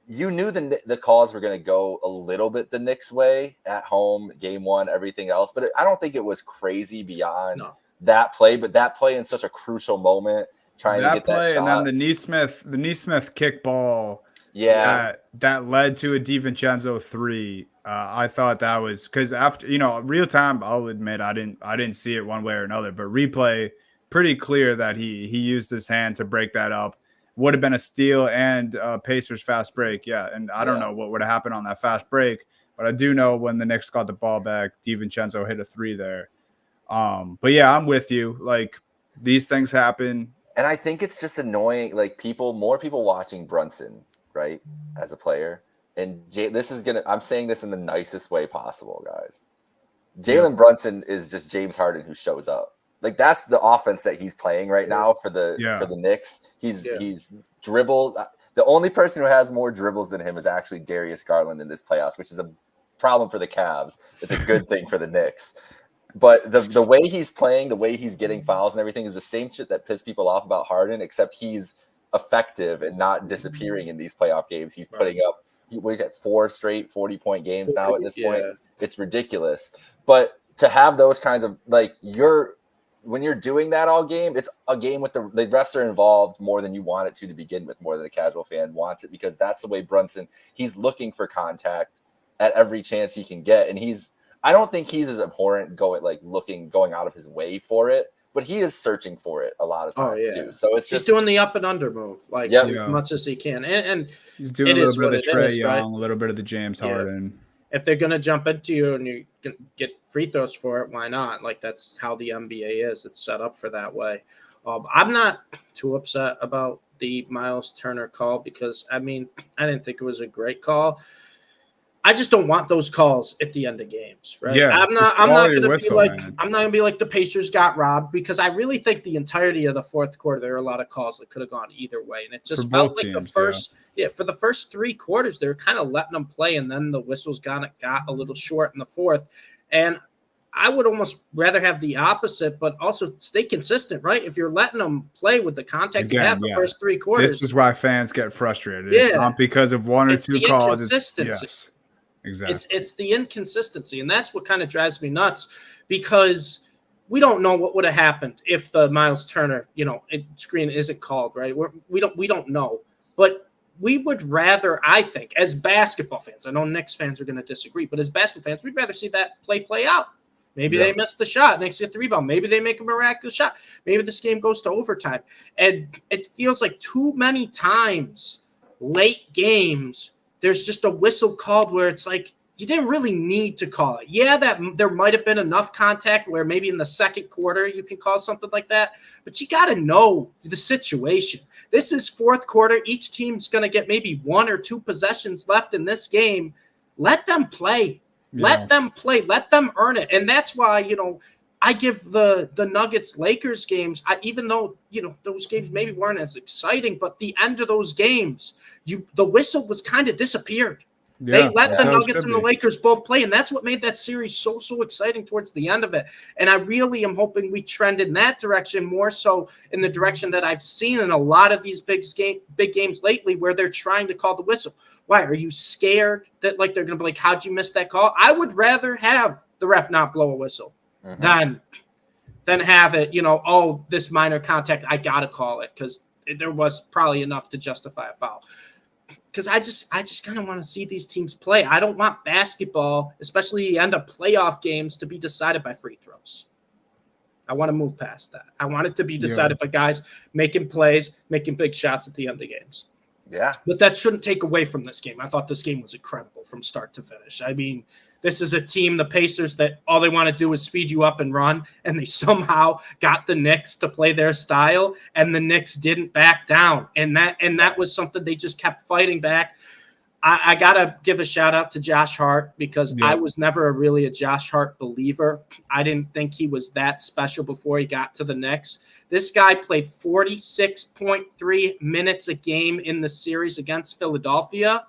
you knew the calls were going to go a little bit the Knicks way at home, game 1, everything else, but I don't think it was crazy beyond that play, but that play in such a crucial moment, trying to get that shot. And then the Neesmith kick ball, that led to a DiVincenzo 3. I thought that was because after real time, I'll admit I didn't see it one way or another, but replay pretty clear that he used his hand to break that up. Would have been a steal and Pacers fast break, and I don't know what would have happened on that fast break, but I do know when the Knicks got the ball back, DiVincenzo hit a 3 there. But I'm with you. Like these things happen. And I think it's just annoying. Like more people watching Brunson, right. As a player. And I'm saying this in the nicest way possible, guys. Jalen Brunson is just James Harden who shows up. Like that's the offense that he's playing right now for the Knicks. He's dribbled. The only person who has more dribbles than him is actually Darius Garland in this playoffs, which is a problem for the Cavs. It's a good thing for the Knicks. But the way he's playing, the way he's getting fouls and everything is the same shit that pissed people off about Harden, except he's effective and not disappearing in these playoff games. He's putting up, what is that, 4 straight 40-point games now at this point? It's ridiculous. But to have those kinds of, like, when you're doing that all game, it's a game with the refs are involved more than you want it to begin with, more than a casual fan wants it, because that's the way Brunson, he's looking for contact at every chance he can get. And I don't think he's as abhorrent going out of his way for it, but he is searching for it a lot of times too. So he's doing the up and under move, as much as he can. And he's doing a little bit of the Trae Young, a little bit of the James Harden. If they're going to jump into you and you can get free throws for it, why not? Like, that's how the NBA is. It's set up for that way. I'm not too upset about the Miles Turner call because, I didn't think it was a great call. I just don't want those calls at the end of games, right? Yeah, I'm not going to be like the Pacers got robbed, because I really think the entirety of the fourth quarter there were a lot of calls that could have gone either way, and it just felt like teams, for the first 3 quarters they were kind of letting them play, and then the whistles got a little short in the fourth, and I would almost rather have the opposite, but also stay consistent, right? If you're letting them play with the contact you have the first 3 quarters, this is why fans get frustrated. It's not because of 1 or 2 calls. It's exactly. It's the inconsistency, and that's what kind of drives me nuts, because we don't know what would have happened if the Miles Turner, screen isn't called, right? We don't know, but we would rather, I think, as basketball fans, I know Knicks fans are going to disagree, but as basketball fans, we'd rather see that play out. Maybe they miss the shot, Knicks get the rebound. Maybe they make a miraculous shot. Maybe this game goes to overtime, and it feels like too many times late games there's just a whistle called where it's like you didn't really need to call it. Yeah, that there might have been enough contact where maybe in the second quarter you can call something like that, but you got to know the situation. This is fourth quarter. Each team's going to get maybe 1 or 2 possessions left in this game. Let them play. Yeah. Let them play. Let them earn it. And that's why, I give the Nuggets-Lakers games, even though, those games maybe weren't as exciting, but the end of those games, the whistle was kind of disappeared. Yeah, they let the Nuggets and the Lakers both play, and that's what made that series so exciting towards the end of it. And I really am hoping we trend in that direction, more so in the direction that I've seen in a lot of these big games lately, where they're trying to call the whistle. Why? Are you scared that they're going to be like, how'd you miss that call? I would rather have the ref not blow a whistle than have it, this minor contact, I got to call it, because there was probably enough to justify a foul. Because I just kind of want to see these teams play. I don't want basketball, especially the end of playoff games, to be decided by free throws. I want to move past that. I want it to be decided by guys making plays, making big shots at the end of games. Yeah. But that shouldn't take away from this game. I thought this game was incredible from start to finish. This is a team, the Pacers, that all they want to do is speed you up and run, and they somehow got the Knicks to play their style, and the Knicks didn't back down. And that was something they just kept fighting back. I got to give a shout-out to Josh Hart, because I was never really a Josh Hart believer. I didn't think he was that special before he got to the Knicks. This guy played 46.3 minutes a game in the series against Philadelphia.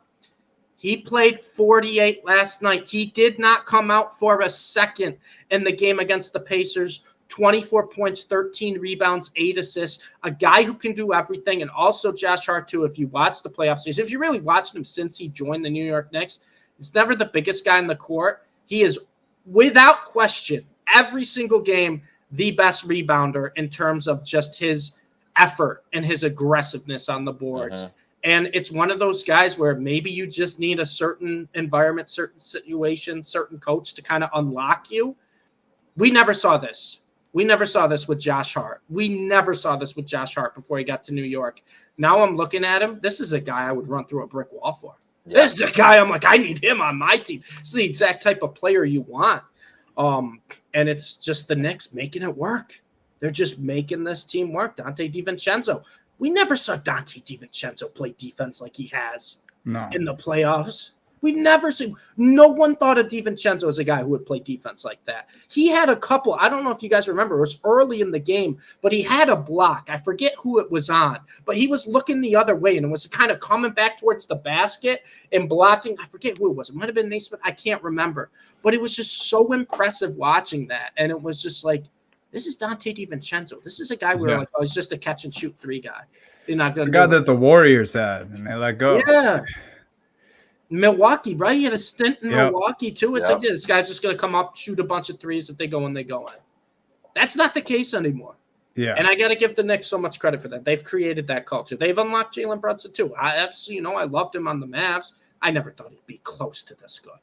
He played 48 last night. He did not come out for a second in the game against the Pacers. 24 points, 13 rebounds, 8 assists. A guy who can do everything. And also Josh Hart, too, if you watch the playoff series, if you really watched him since he joined the New York Knicks, he's never the biggest guy in the court. He is, without question, every single game, the best rebounder in terms of just his effort and his aggressiveness on the boards. And it's one of those guys where maybe you just need a certain environment, certain situation, certain coach to kind of unlock you. We never saw this. We never saw this with Josh Hart. We never saw this with Josh Hart before he got to New York. Now I'm looking at him. This is a guy I would run through a brick wall for. Yeah. This is a guy I'm like, I need him on my team. This is the exact type of player you want. And it's just the Knicks making it work. They're just making this team work. Dante DiVincenzo. We never saw Dante DiVincenzo play defense like he has in the playoffs. We've never seen. No one thought of DiVincenzo as a guy who would play defense like that. He had a couple. I don't know if you guys remember. It was early in the game, but he had a block. I forget who it was on, but he was looking the other way and it was kind of coming back towards the basket and blocking. I forget who it was. It might have been Naismith. I can't remember, but it was just so impressive watching that, and it was just like, this is Dante DiVincenzo. This is a guy where like, oh, he's just a catch and shoot 3 guy. You're not gonna the guy that the Warriors had, and they let go. Yeah. Milwaukee, right? He had a stint in Milwaukee too. It's like, this guy's just going to come up, shoot a bunch of threes. If they go in, they go in. That's not the case anymore. Yeah. And I got to give the Knicks so much credit for that. They've created that culture. They've unlocked Jalen Brunson too. I loved him on the Mavs. I never thought he'd be close to this good.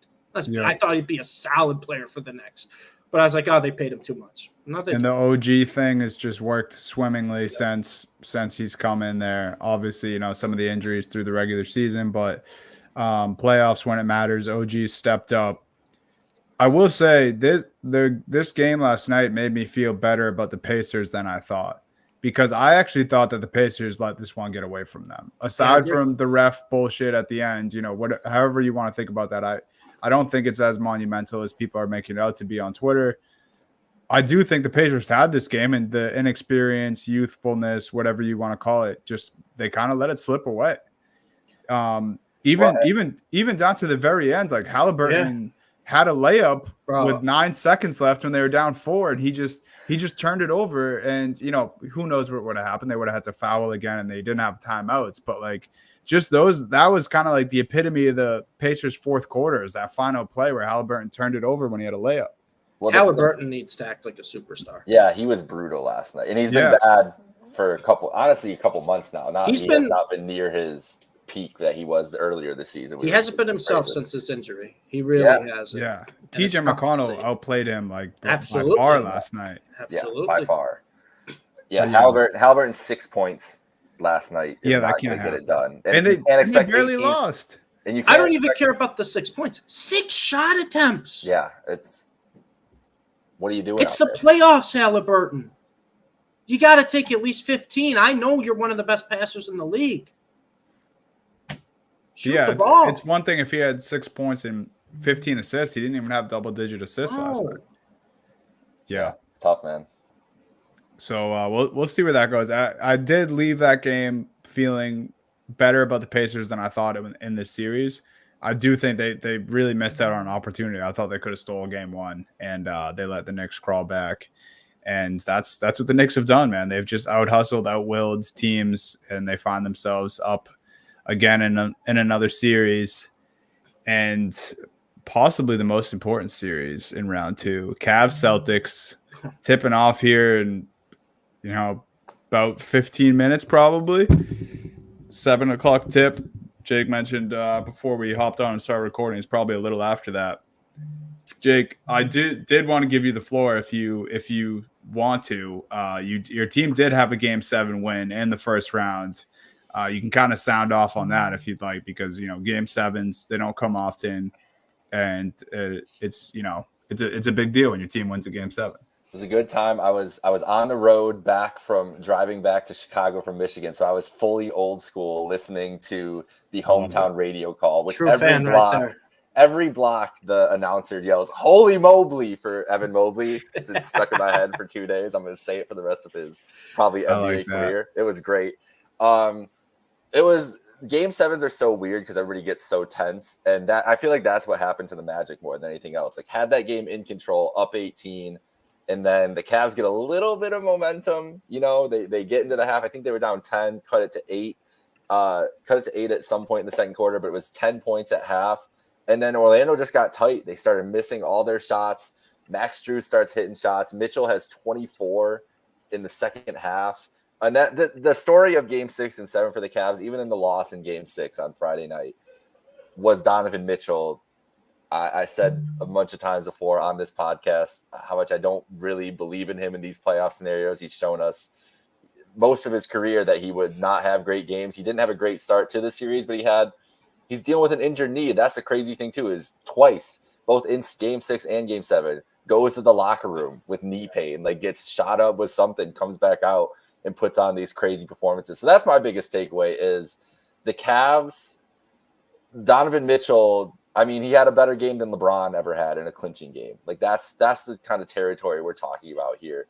I thought he'd be a solid player for the Knicks. But I was like, oh, they paid him too much. And the OG thing has just worked swimmingly since he's come in there. Obviously, some of the injuries through the regular season, but playoffs when it matters, OG stepped up. I will say this game last night made me feel better about the Pacers than I thought, because I actually thought that the Pacers let this one get away from them. Aside from the ref bullshit at the end, however you want to think about that, I don't think it's as monumental as people are making it out to be on Twitter. I do think the Pacers had this game, and the inexperience, youthfulness, whatever you want to call it, just they kind of let it slip away. Even down to the very end, like Halliburton had a layup with 9 seconds left when they were down 4, and he just turned it over. And who knows what would have happened? They would have had to foul again, and they didn't have timeouts. But like just that was kind of like the epitome of the Pacers' fourth quarter, is that final play where Halliburton turned it over when he had a layup. Well, Halliburton needs to act like a superstar. Yeah, he was brutal last night, and he's been bad for a couple months now. He has not been near his peak that he was earlier this season. He hasn't been himself since his injury. He really hasn't. Yeah, TJ McConnell outplayed him by far last night. Absolutely, by far. Yeah, Halliburton 6 points last night. That can't get it done, and they barely lost. And I don't even care about the 6 points. 6 shot attempts. Yeah, what are you doing? It's the playoffs, Halliburton. You got to take at least 15. I know you're one of the best passers in the league. Shoot the ball. It's one thing if he had 6 points and 15 assists. He didn't even have double-digit assists last night. Yeah, it's tough, man. So we'll see where that goes. I did leave that game feeling better about the Pacers than I thought in this series. I do think they really missed out on an opportunity. I thought they could have stole game 1, and they let the Knicks crawl back. And that's what the Knicks have done, man. They've just out-hustled, out-willed teams, and they find themselves up again in another series, and possibly the most important series in round 2. Cavs Celtics tipping off here in about 15 minutes, probably 7:00 tip. Jake mentioned before we hopped on and started recording, it's probably a little after that. Jake, I did want to give you the floor if you want to. Your team did have a Game 7 win in the first round. You can kind of sound off on that if you'd like, because Game 7s, they don't come often, and it's a big deal when your team wins a Game 7. It was a good time. I was on the road driving back to Chicago from Michigan, so I was fully old school, listening to the hometown radio call, which every block the announcer yells "Holy Mobley" for Evan Mobley. It's stuck in my head for 2 days. I'm going to say it for the rest of his probably NBA career. It was great. It was Game 7s are so weird because everybody gets so tense, and that I feel like that's what happened to the Magic more than anything else. Like, had that game in control, up 18, and then the Cavs get a little bit of momentum. They get into the half. I think they were down 10, cut it to 8 at some point in the second quarter, but it was 10 points at half. And then Orlando just got tight. They started missing all their shots. Max Strus starts hitting shots. Mitchell has 24 in the second half. And the story of Game 6 and 7 for the Cavs, even in the loss in Game 6 on Friday night, was Donovan Mitchell. I said a bunch of times before on this podcast how much I don't really believe in him in these playoff scenarios. He's shown us most of his career that he would not have great games. He didn't have a great start to the series, but he's dealing with an injured knee. That's the crazy thing too, is twice, both in Game 6 and Game 7, goes to the locker room with knee pain, like gets shot up with something, comes back out and puts on these crazy performances. So that's my biggest takeaway is the Cavs, Donovan Mitchell. I mean, he had a better game than LeBron ever had in a clinching game. Like that's the kind of territory we're talking about here.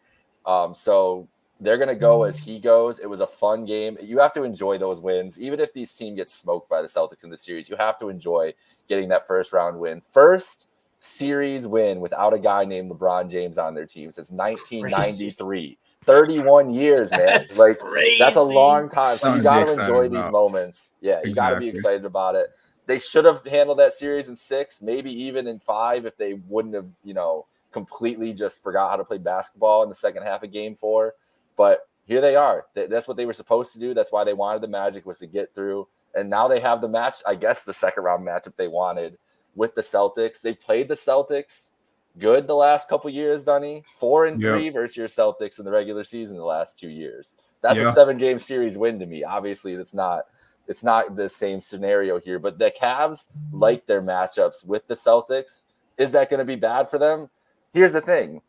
So they're going to go as he goes. It was a fun game. You have to enjoy those wins. Even if these team gets smoked by the Celtics in the series, you have to enjoy getting that first round win. First series win without a guy named LeBron James on their team since 1993. 31 years, man. That's like crazy. That's a long time. So you got to enjoy these about. moments. Yeah, you got to be excited about it. They should have handled that series in 6, maybe even in 5 if they wouldn't have, completely just forgot how to play basketball in the second half of game 4. But here they are. That's what they were supposed to do. That's why they wanted the Magic, was to get through. And now they have the match, I guess the second round matchup they wanted with the Celtics. They played the Celtics good the last couple years, Dunny. 4-3 versus your Celtics in the regular season the last 2 years. That's a 7-game series win to me. Obviously, it's not the same scenario here, but the Cavs like their matchups with the Celtics. Is that going to be bad for them? Here's the thing.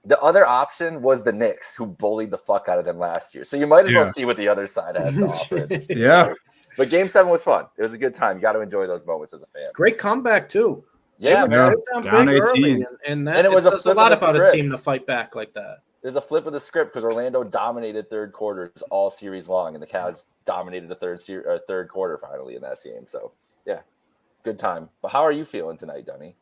The other option was the Knicks, who bullied the fuck out of them last year. So you might as well see what the other side has to offer. But Game 7 was fun. It was a good time. You got to enjoy those moments as a fan. Great comeback, too. Yeah, man. Down big early, and it was a lot about a team to fight back like that. There's a flip of the script because Orlando dominated third quarters all series long, and the Cavs dominated the third quarter finally in that game. So, yeah, good time. But how are you feeling tonight, Dunny?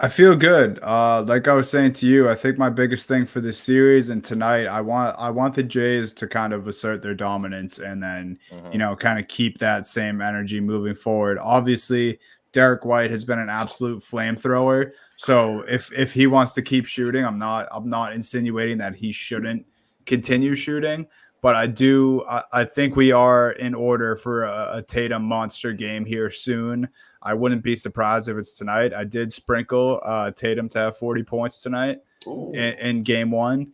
I feel good. Like I was saying to you, I think my biggest thing for this series and tonight, I want the Jays to kind of assert their dominance and then, kind of keep that same energy moving forward. Obviously, Derek White has been an absolute flamethrower. So if he wants to keep shooting, I'm not insinuating that he shouldn't continue shooting, but I think we are in order for a Tatum monster game here soon. I wouldn't be surprised if it's tonight. I did sprinkle Tatum to have 40 points tonight in game 1.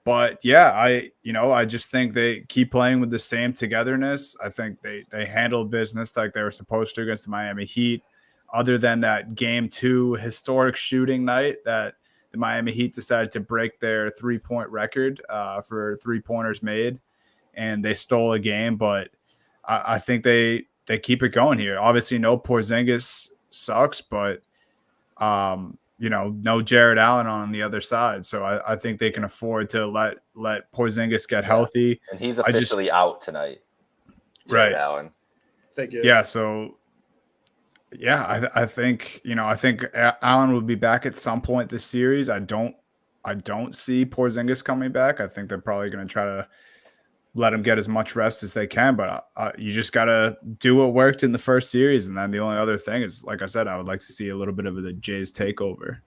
But yeah, I just think they keep playing with the same togetherness. I think they handled business like they were supposed to against the Miami Heat. Other than that game 2 historic shooting night that the Miami Heat decided to break their 3-point record for 3-pointers made, and they stole a game. But I think they keep it going here. Obviously, no Porzingis sucks, but no Jared Allen on the other side. So I think they can afford to let Porzingis get healthy. And he's officially out tonight. Jared Allen. Yeah. So yeah, I think Allen will be back at some point this series. I don't see Porzingis coming back. I think they're probably going to try to let him get as much rest as they can, but you just got to do what worked in the first series. And then the only other thing is, like I said, I would like to see a little bit of the Jays takeover.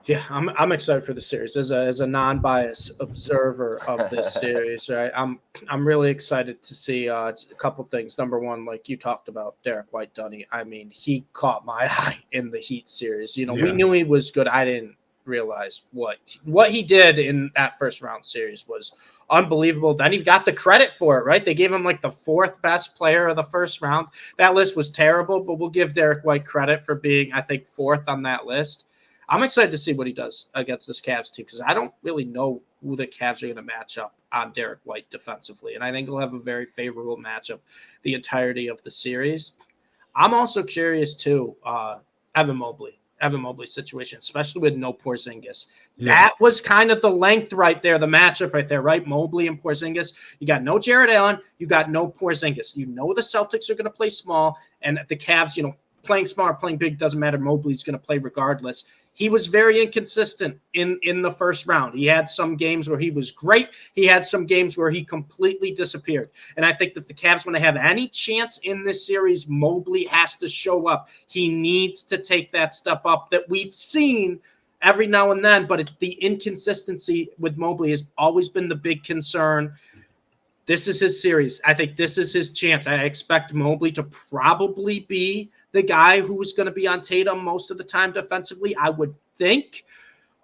Yeah, I'm excited for the series as a non-biased observer of this series. Right, I'm really excited to see a couple things. Number one, like you talked about, Derek White, Dunny. I mean, he caught my eye in the Heat series. We knew he was good. I didn't realize what he did in that first round series was unbelievable. Then he got the credit for it, right? They gave him like the 4th best player of the first round. That list was terrible, but we'll give Derek White credit for being, I think, 4th on that list. I'm excited to see what he does against this Cavs team because I don't really know who the Cavs are going to match up on Derek White defensively, and I think he'll have a very favorable matchup the entirety of the series. I'm also curious too, Evan Mobley's situation, especially with no Porzingis. Yeah. That was kind of the length right there, the matchup right there, right? Mobley and Porzingis. You got no Jared Allen. You got no Porzingis. The Celtics are going to play small, and the Cavs, playing small or playing big doesn't matter. Mobley's going to play regardless. He was very inconsistent in the first round. He had some games where he was great. He had some games where he completely disappeared. And I think that the Cavs want to have any chance in this series, Mobley has to show up. He needs to take that step up that we've seen every now and then, but the inconsistency with Mobley has always been the big concern. This is his series. I think this is his chance. I expect Mobley to probably be the guy who's going to be on Tatum most of the time defensively, I would think.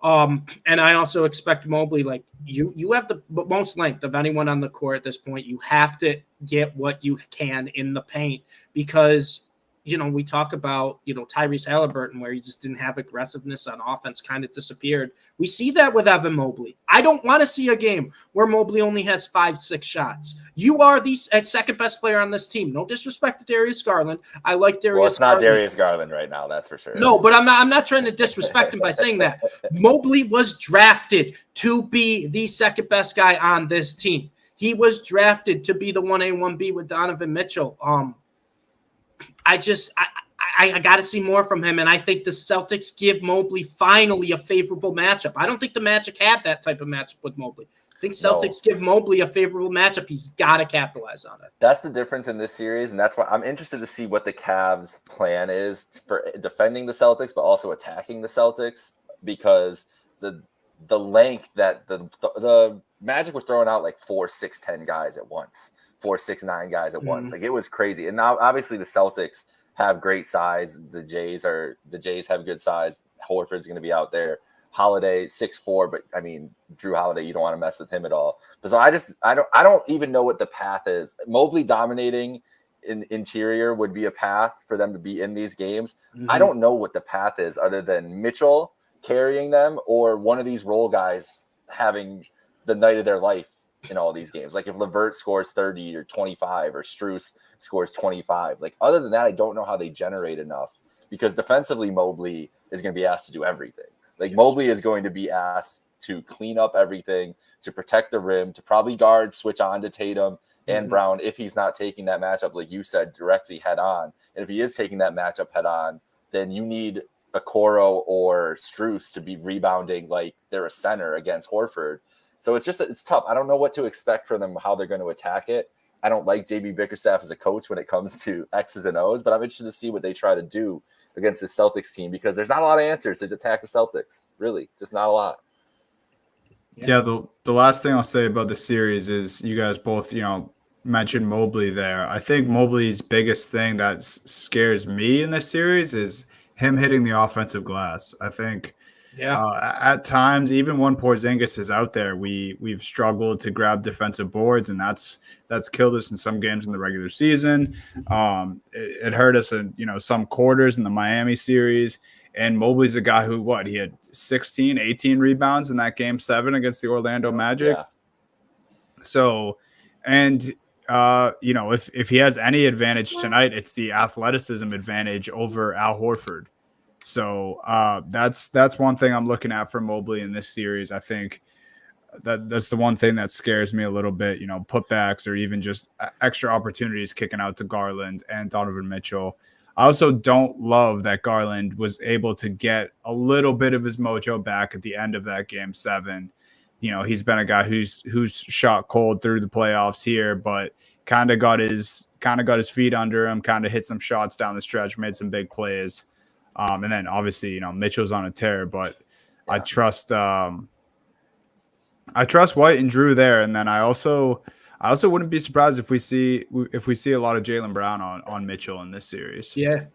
And I also expect Mobley, like you have the most length of anyone on the court at this point. You have to get what you can in the paint because we talk about, Tyrese Halliburton, where he just didn't have aggressiveness on offense, kind of disappeared. We see that with Evan Mobley. I don't want to see a game where Mobley only has 5-6 shots. You are the second best player on this team. No disrespect to Darius Garland. I like Darius Well, it's not Garland. Darius Garland right now, that's for sure. No, but I'm not trying to disrespect him by saying that. Mobley was drafted to be the second best guy on this team. He was drafted to be the 1A, 1B with Donovan Mitchell. I got to see more from him, and I think the Celtics give Mobley finally a favorable matchup. I don't think the Magic had that type of matchup with Mobley. I think Celtics give Mobley a favorable matchup. He's got to capitalize on it. That's the difference in this series, and that's why I'm interested to see what the Cavs' plan is for defending the Celtics, but also attacking the Celtics, because the length that the Magic were throwing out like 4, 6, 10 guys at once, 4, 6, 9 guys at once. Like, it was crazy. And now obviously the Celtics have great size. The Jays have good size. Horford's going to be out there. Holiday 6'4", but I mean, Drew Holiday, you don't want to mess with him at all. But so I don't even know what the path is. Mobley dominating in interior would be a path for them to be in these games. I don't know what the path is other than Mitchell carrying them or one of these role guys having the night of their life in all these games. Like if LeVert scores 30 or 25 or Strus scores 25. Like, other than that, I don't know how they generate enough, because defensively Mobley is going to be asked to do everything. Like, Mobley is going to be asked to clean up everything, to protect the rim, to probably guard, switch on to Tatum and Brown if he's not taking that matchup, like you said, directly head on. And if he is taking that matchup head on, then you need Okoro or Strus to be rebounding like they're a center against Horford. So it's tough. I don't know what to expect from them, how they're going to attack it. I don't like JB Bickerstaff as a coach when it comes to X's and O's, but I'm interested to see what they try to do against the Celtics team, because there's not a lot of answers to attack the Celtics. Really, just not a lot. Yeah, the last thing I'll say about the series is you guys both, mentioned Mobley there. I think Mobley's biggest thing that scares me in this series is him hitting the offensive glass. I think at times, even when Porzingis is out there, we've struggled to grab defensive boards, and that's killed us in some games in the regular season. It hurt us in some quarters in the Miami series. And Mobley's a guy who he had 16, 18 rebounds in that game 7 against the Orlando Magic. Yeah. So, and if he has any advantage tonight, it's the athleticism advantage over Al Horford. So that's one thing I'm looking at for Mobley in this series. I think that's the one thing that scares me a little bit, putbacks or even just extra opportunities kicking out to Garland and Donovan Mitchell. I also don't love that Garland was able to get a little bit of his mojo back at the end of that game 7. He's been a guy who's shot cold through the playoffs here, but kind of got his feet under him, kind of hit some shots down the stretch, made some big plays. And then obviously, Mitchell's on a tear, but I trust White and Drew there. And then I also wouldn't be surprised if we see a lot of Jaylen Brown on Mitchell in this series. Yeah.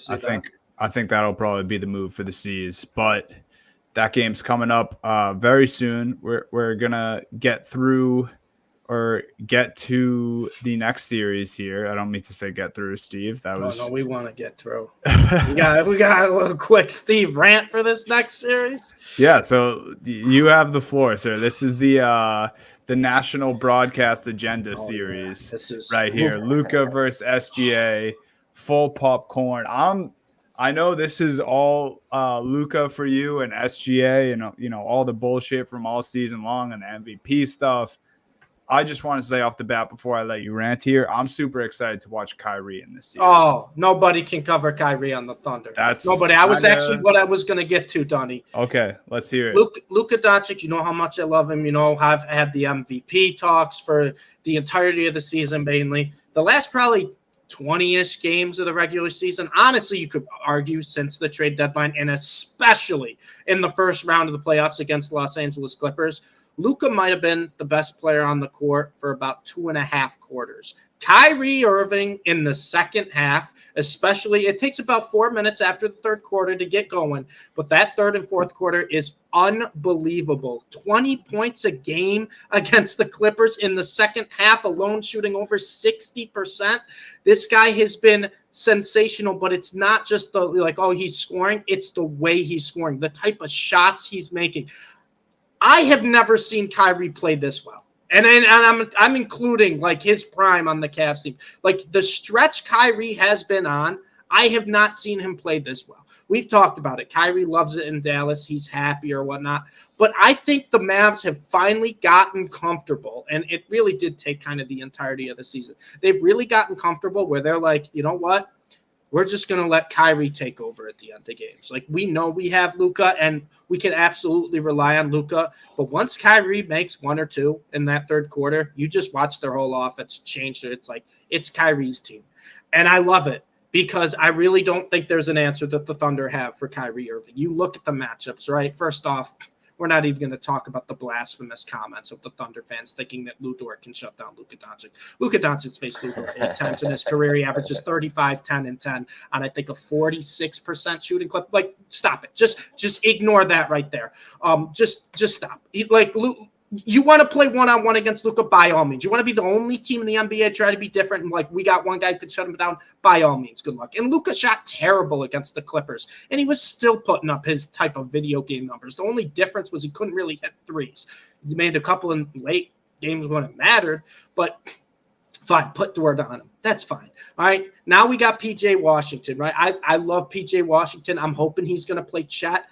I think that'll probably be the move for the C's, but that game's coming up very soon. We're gonna get through or get to the next series here. I don't mean to say get through, Steve. No, we want to get through. we got a little quick Steve rant for this next series. Yeah, so you have the floor, sir. This is the National Broadcast Agenda series. This is right here. Luka versus SGA, full popcorn. I know this is all Luka for you and SGA and all the bullshit from all season long and the MVP stuff. I just want to say off the bat before I let you rant here, I'm super excited to watch Kyrie in this series. Oh, nobody can cover Kyrie on the Thunder. Nobody. I was actually what I was going to get to, Donnie. Okay, let's hear it. Luka Doncic, you know how much I love him. I've had the MVP talks for the entirety of the season, mainly. The last probably 20-ish games of the regular season. Honestly, you could argue since the trade deadline, and especially in the first round of the playoffs against the Los Angeles Clippers, Luka might have been the best player on the court for about 2.5 quarters. Kyrie Irving in the second half, especially, it takes about 4 minutes after the third quarter to get going, but that third and fourth quarter is unbelievable. 20 points a game against the Clippers in the second half alone, shooting over 60%. This guy has been sensational, but it's not just the like, oh, he's scoring. It's the way he's scoring, the type of shots he's making. I have never seen Kyrie play this well. And I'm including like his prime on the Cavs team. Like the stretch Kyrie has been on, I have not seen him play this well. We've talked about it. Kyrie loves it in Dallas. He's happy or whatnot. But I think the Mavs have finally gotten comfortable, and it really did take kind of the entirety of the season. They've really gotten comfortable where they're like, you know what? We're just going to let Kyrie take over at the end of games. Like, we know we have Luka, and we can absolutely rely on Luka. But once Kyrie makes one or two in that third quarter, you just watch their whole offense change. It's like, it's Kyrie's team. And I love it because I really don't think there's an answer that the Thunder have for Kyrie Irving. You look at the matchups, right? First off, we're not even going to talk about the blasphemous comments of the Thunder fans thinking that Lou Dort can shut down Luka Doncic. Luka Doncic's faced Lou Dort 8 times in his career. He averages 35, 10, and 10 on, I think, a 46% shooting clip. Like, stop it. Just ignore that right there. Just stop. You want to play one-on-one against Luka, by all means. You want to be the only team in the NBA, try to be different, and like, we got one guy who could shut him down, by all means, good luck. And Luka shot terrible against the Clippers, and he was still putting up his type of video game numbers. The only difference was he couldn't really hit threes. He made a couple in late games when it mattered, but fine, put Dort on him. That's fine. All right, now we got P.J. Washington, right? I love P.J. Washington. I'm hoping he's going to play Chet.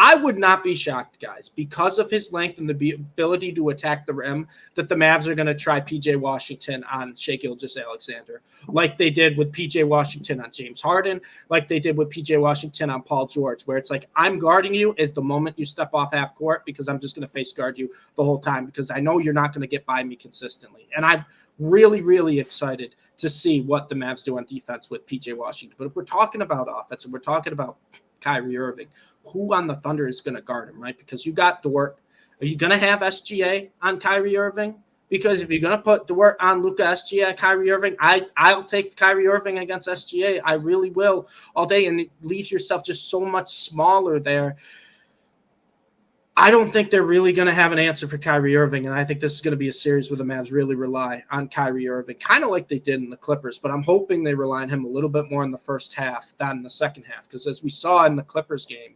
I would not be shocked, guys, because of his length and the ability to attack the rim, that the Mavs are going to try P.J. Washington on Shai Gilgeous-Alexander, like they did with P.J. Washington on James Harden, like they did with P.J. Washington on Paul George, where it's like, I'm guarding you is the moment you step off half court because I'm just going to face guard you the whole time because I know you're not going to get by me consistently. And I'm really, really excited to see what the Mavs do on defense with P.J. Washington. But if we're talking about offense and we're talking about Kyrie Irving, who on the Thunder is going to guard him, right? Because you got Dort. Are you going to have SGA on Kyrie Irving? Because if you're going to put Dort on Luka, SGA, Kyrie Irving, I'll take Kyrie Irving against SGA. I really will all day, and it leaves yourself just so much smaller there. I don't think they're really going to have an answer for Kyrie Irving, and I think this is going to be a series where the Mavs really rely on Kyrie Irving, kind of like they did in the Clippers, but I'm hoping they rely on him a little bit more in the first half than in the second half, because as we saw in the Clippers game,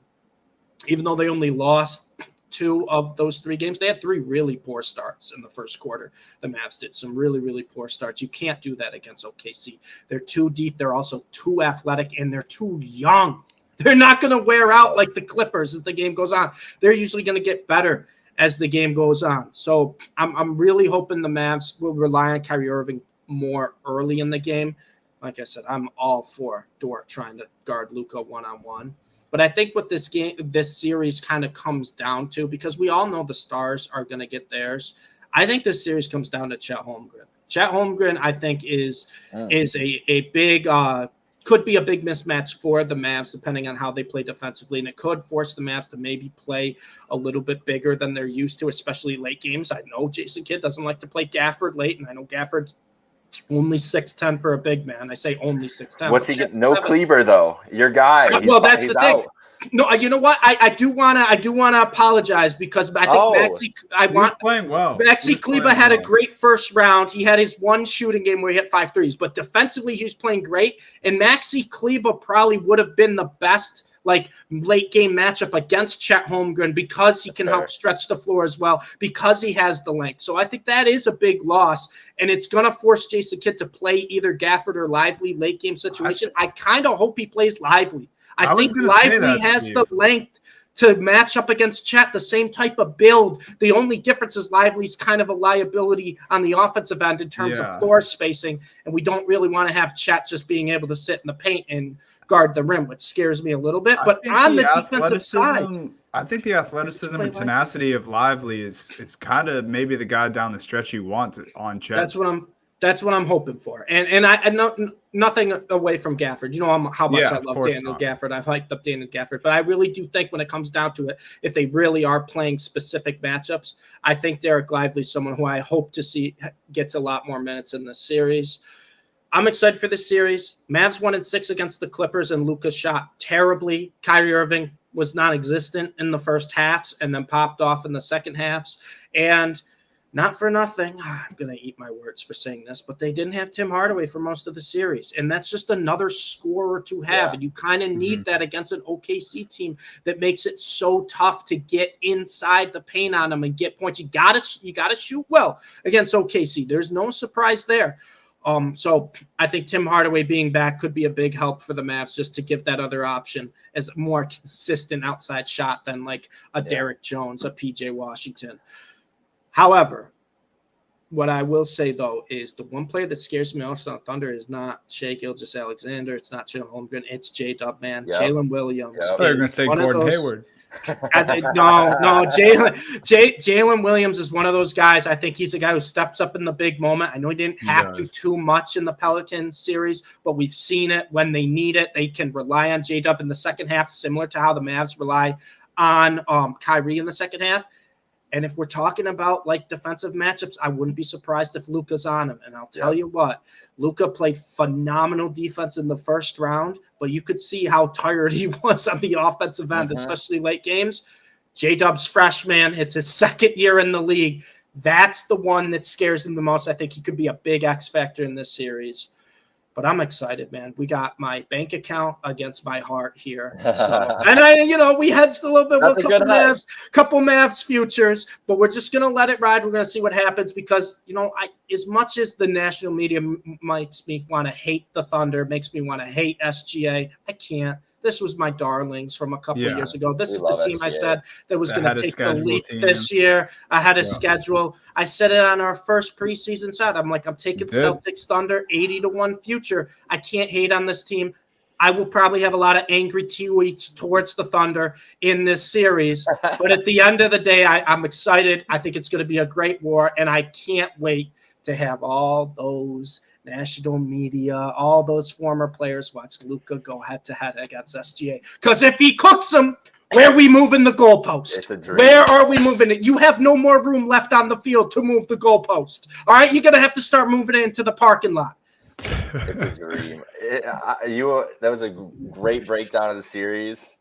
even though they only lost 2 of those 3 games, they had 3 really poor starts in the first quarter. The Mavs did some really, really poor starts. You can't do that against OKC. They're too deep. They're also too athletic, and they're too young. They're not going to wear out like the Clippers as the game goes on. They're usually going to get better as the game goes on. So I'm really hoping the Mavs will rely on Kyrie Irving more early in the game. Like I said, I'm all for Dort trying to guard Luka one-on-one. But I think what this series kind of comes down to, because we all know the stars are going to get theirs, I think this series comes down to Chet Holmgren. Chet Holmgren, I think, is a big could be a big mismatch for the Mavs, depending on how they play defensively. And it could force the Mavs to maybe play a little bit bigger than they're used to, especially late games. I know Jason Kidd doesn't like to play Gafford late, and I know Gafford's only 6'10" for a big man. I say only 6'10". What's he get? No Kleber though. Your guy. Well, that's the thing. No, you know what? I do wanna apologize because I think playing well. Maxi Kleber had a great first round. He had his one shooting game where he hit 5 threes, but defensively he was playing great. And Maxi Kleber probably would have been the best like late game matchup against Chet Holmgren because he can help stretch the floor as well, because he has the length. So I think that is a big loss, and it's going to force Jason Kidd to play either Gafford or Lively late game situation. I kind of hope he plays Lively. I think Lively has the length to match up against Chet, the same type of build. The only difference is Lively's kind of a liability on the offensive end in terms of floor spacing, and we don't really want to have Chet just being able to sit in the paint and guard the rim, which scares me a little bit. But on the defensive side, I think the athleticism and tenacity of Lively is kind of maybe the guy down the stretch you want on Chet. That's what I'm hoping for. And I know nothing away from Gafford. You know how much I love Daniel Gafford. I've hyped up Daniel Gafford. But I really do think when it comes down to it, if they really are playing specific matchups, I think Derek Lively is someone who I hope to see gets a lot more minutes in this series. I'm excited for this series. Mavs 1-6 against the Clippers, and Luka shot terribly. Kyrie Irving was non-existent in the first halves and then popped off in the second halves. And not for nothing, I'm going to eat my words for saying this, but they didn't have Tim Hardaway for most of the series. And that's just another scorer to have. And you kind of need that against an OKC team that makes it so tough to get inside the paint on them and get points. You gotta shoot well against OKC. There's no surprise there. So I think Tim Hardaway being back could be a big help for the Mavs just to give that other option as a more consistent outside shot than like a Derek Jones, a PJ Washington. However, what I will say, though, is the one player that scares me most on Thunder is not Shai Gilgeous-Alexander. It's not Jalen Holmgren. It's J-Dub, man. Yep. Jalen Williams. I thought you were going to say Gordon Hayward. No. Jalen Williams is one of those guys. I think he's a guy who steps up in the big moment. I know he didn't have to too much in the Pelicans series, but we've seen it when they need it. They can rely on J-Dub in the second half, similar to how the Mavs rely on Kyrie in the second half. And if we're talking about like defensive matchups, I wouldn't be surprised if Luka's on him. And I'll tell you what, Luka played phenomenal defense in the first round, but you could see how tired he was on the offensive end, especially late games. J-Dub's freshman. It's his second year in the league. That's the one that scares him the most. I think he could be a big X factor in this series. But I'm excited, man. We got my bank account against my heart here. So, and we hedged a little bit with a couple Mavs futures, but we're just gonna let it ride. We're gonna see what happens because as much as the national media makes me want to hate the Thunder, makes me want to hate SGA, I can't. This was my darlings from a couple of years ago. This is the team SGA. I said that was going to take the leap this year. I had a schedule. I said it on our first preseason set. I'm like, I'm taking Celtics Thunder 80-1 future. I can't hate on this team. I will probably have a lot of angry tweets towards the Thunder in this series. But at the end of the day, I'm excited. I think it's going to be a great war, and I can't wait to have all those national media, all those former players watch Luka go head-to-head against SGA. Because if he cooks them, where are we moving the goalpost? Where are we moving it? You have no more room left on the field to move the goalpost. All right? You're going to have to start moving it into the parking lot. It's a dream. That was a great breakdown of the series.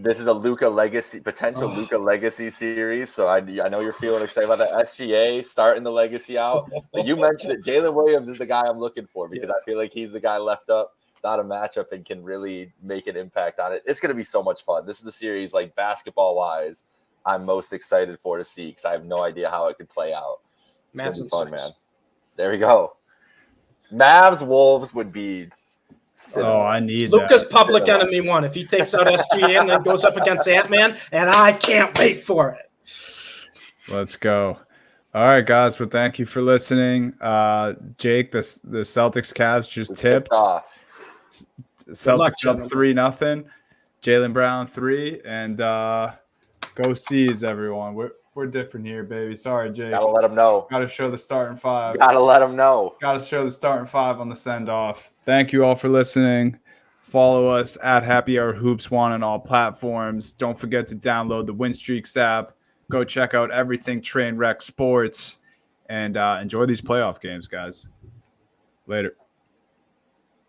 This is a potential Luka legacy series. So I know you're feeling excited about that. SGA starting the legacy out. But you mentioned it. Jalen Williams is the guy I'm looking for because I feel like he's the guy left up, not a matchup, and can really make an impact on it. It's going to be so much fun. This is the series, like basketball-wise, I'm most excited to see because I have no idea how it could play out. It's going to be fun, man. There we go. Mavs Wolves would be. I need Luka's public enemy one. If he takes out SGA and then goes up against Ant-Man, and I can't wait for it. Let's go. All right, guys. Well, thank you for listening. Jake, the Celtics Cavs just tipped off. Celtics up 3-0. Jaylen Brown 3, and go C's, everyone. We're different here, baby. Sorry, Jake. Gotta let them know. Gotta show the starting 5. Gotta let them know. Gotta show the starting 5 on the send-off. Thank you all for listening. Follow us at Happy Hour Hoops 1 on all platforms. Don't forget to download the Win Streaks app. Go check out everything Trainwreck Sports. And enjoy these playoff games, guys. Later.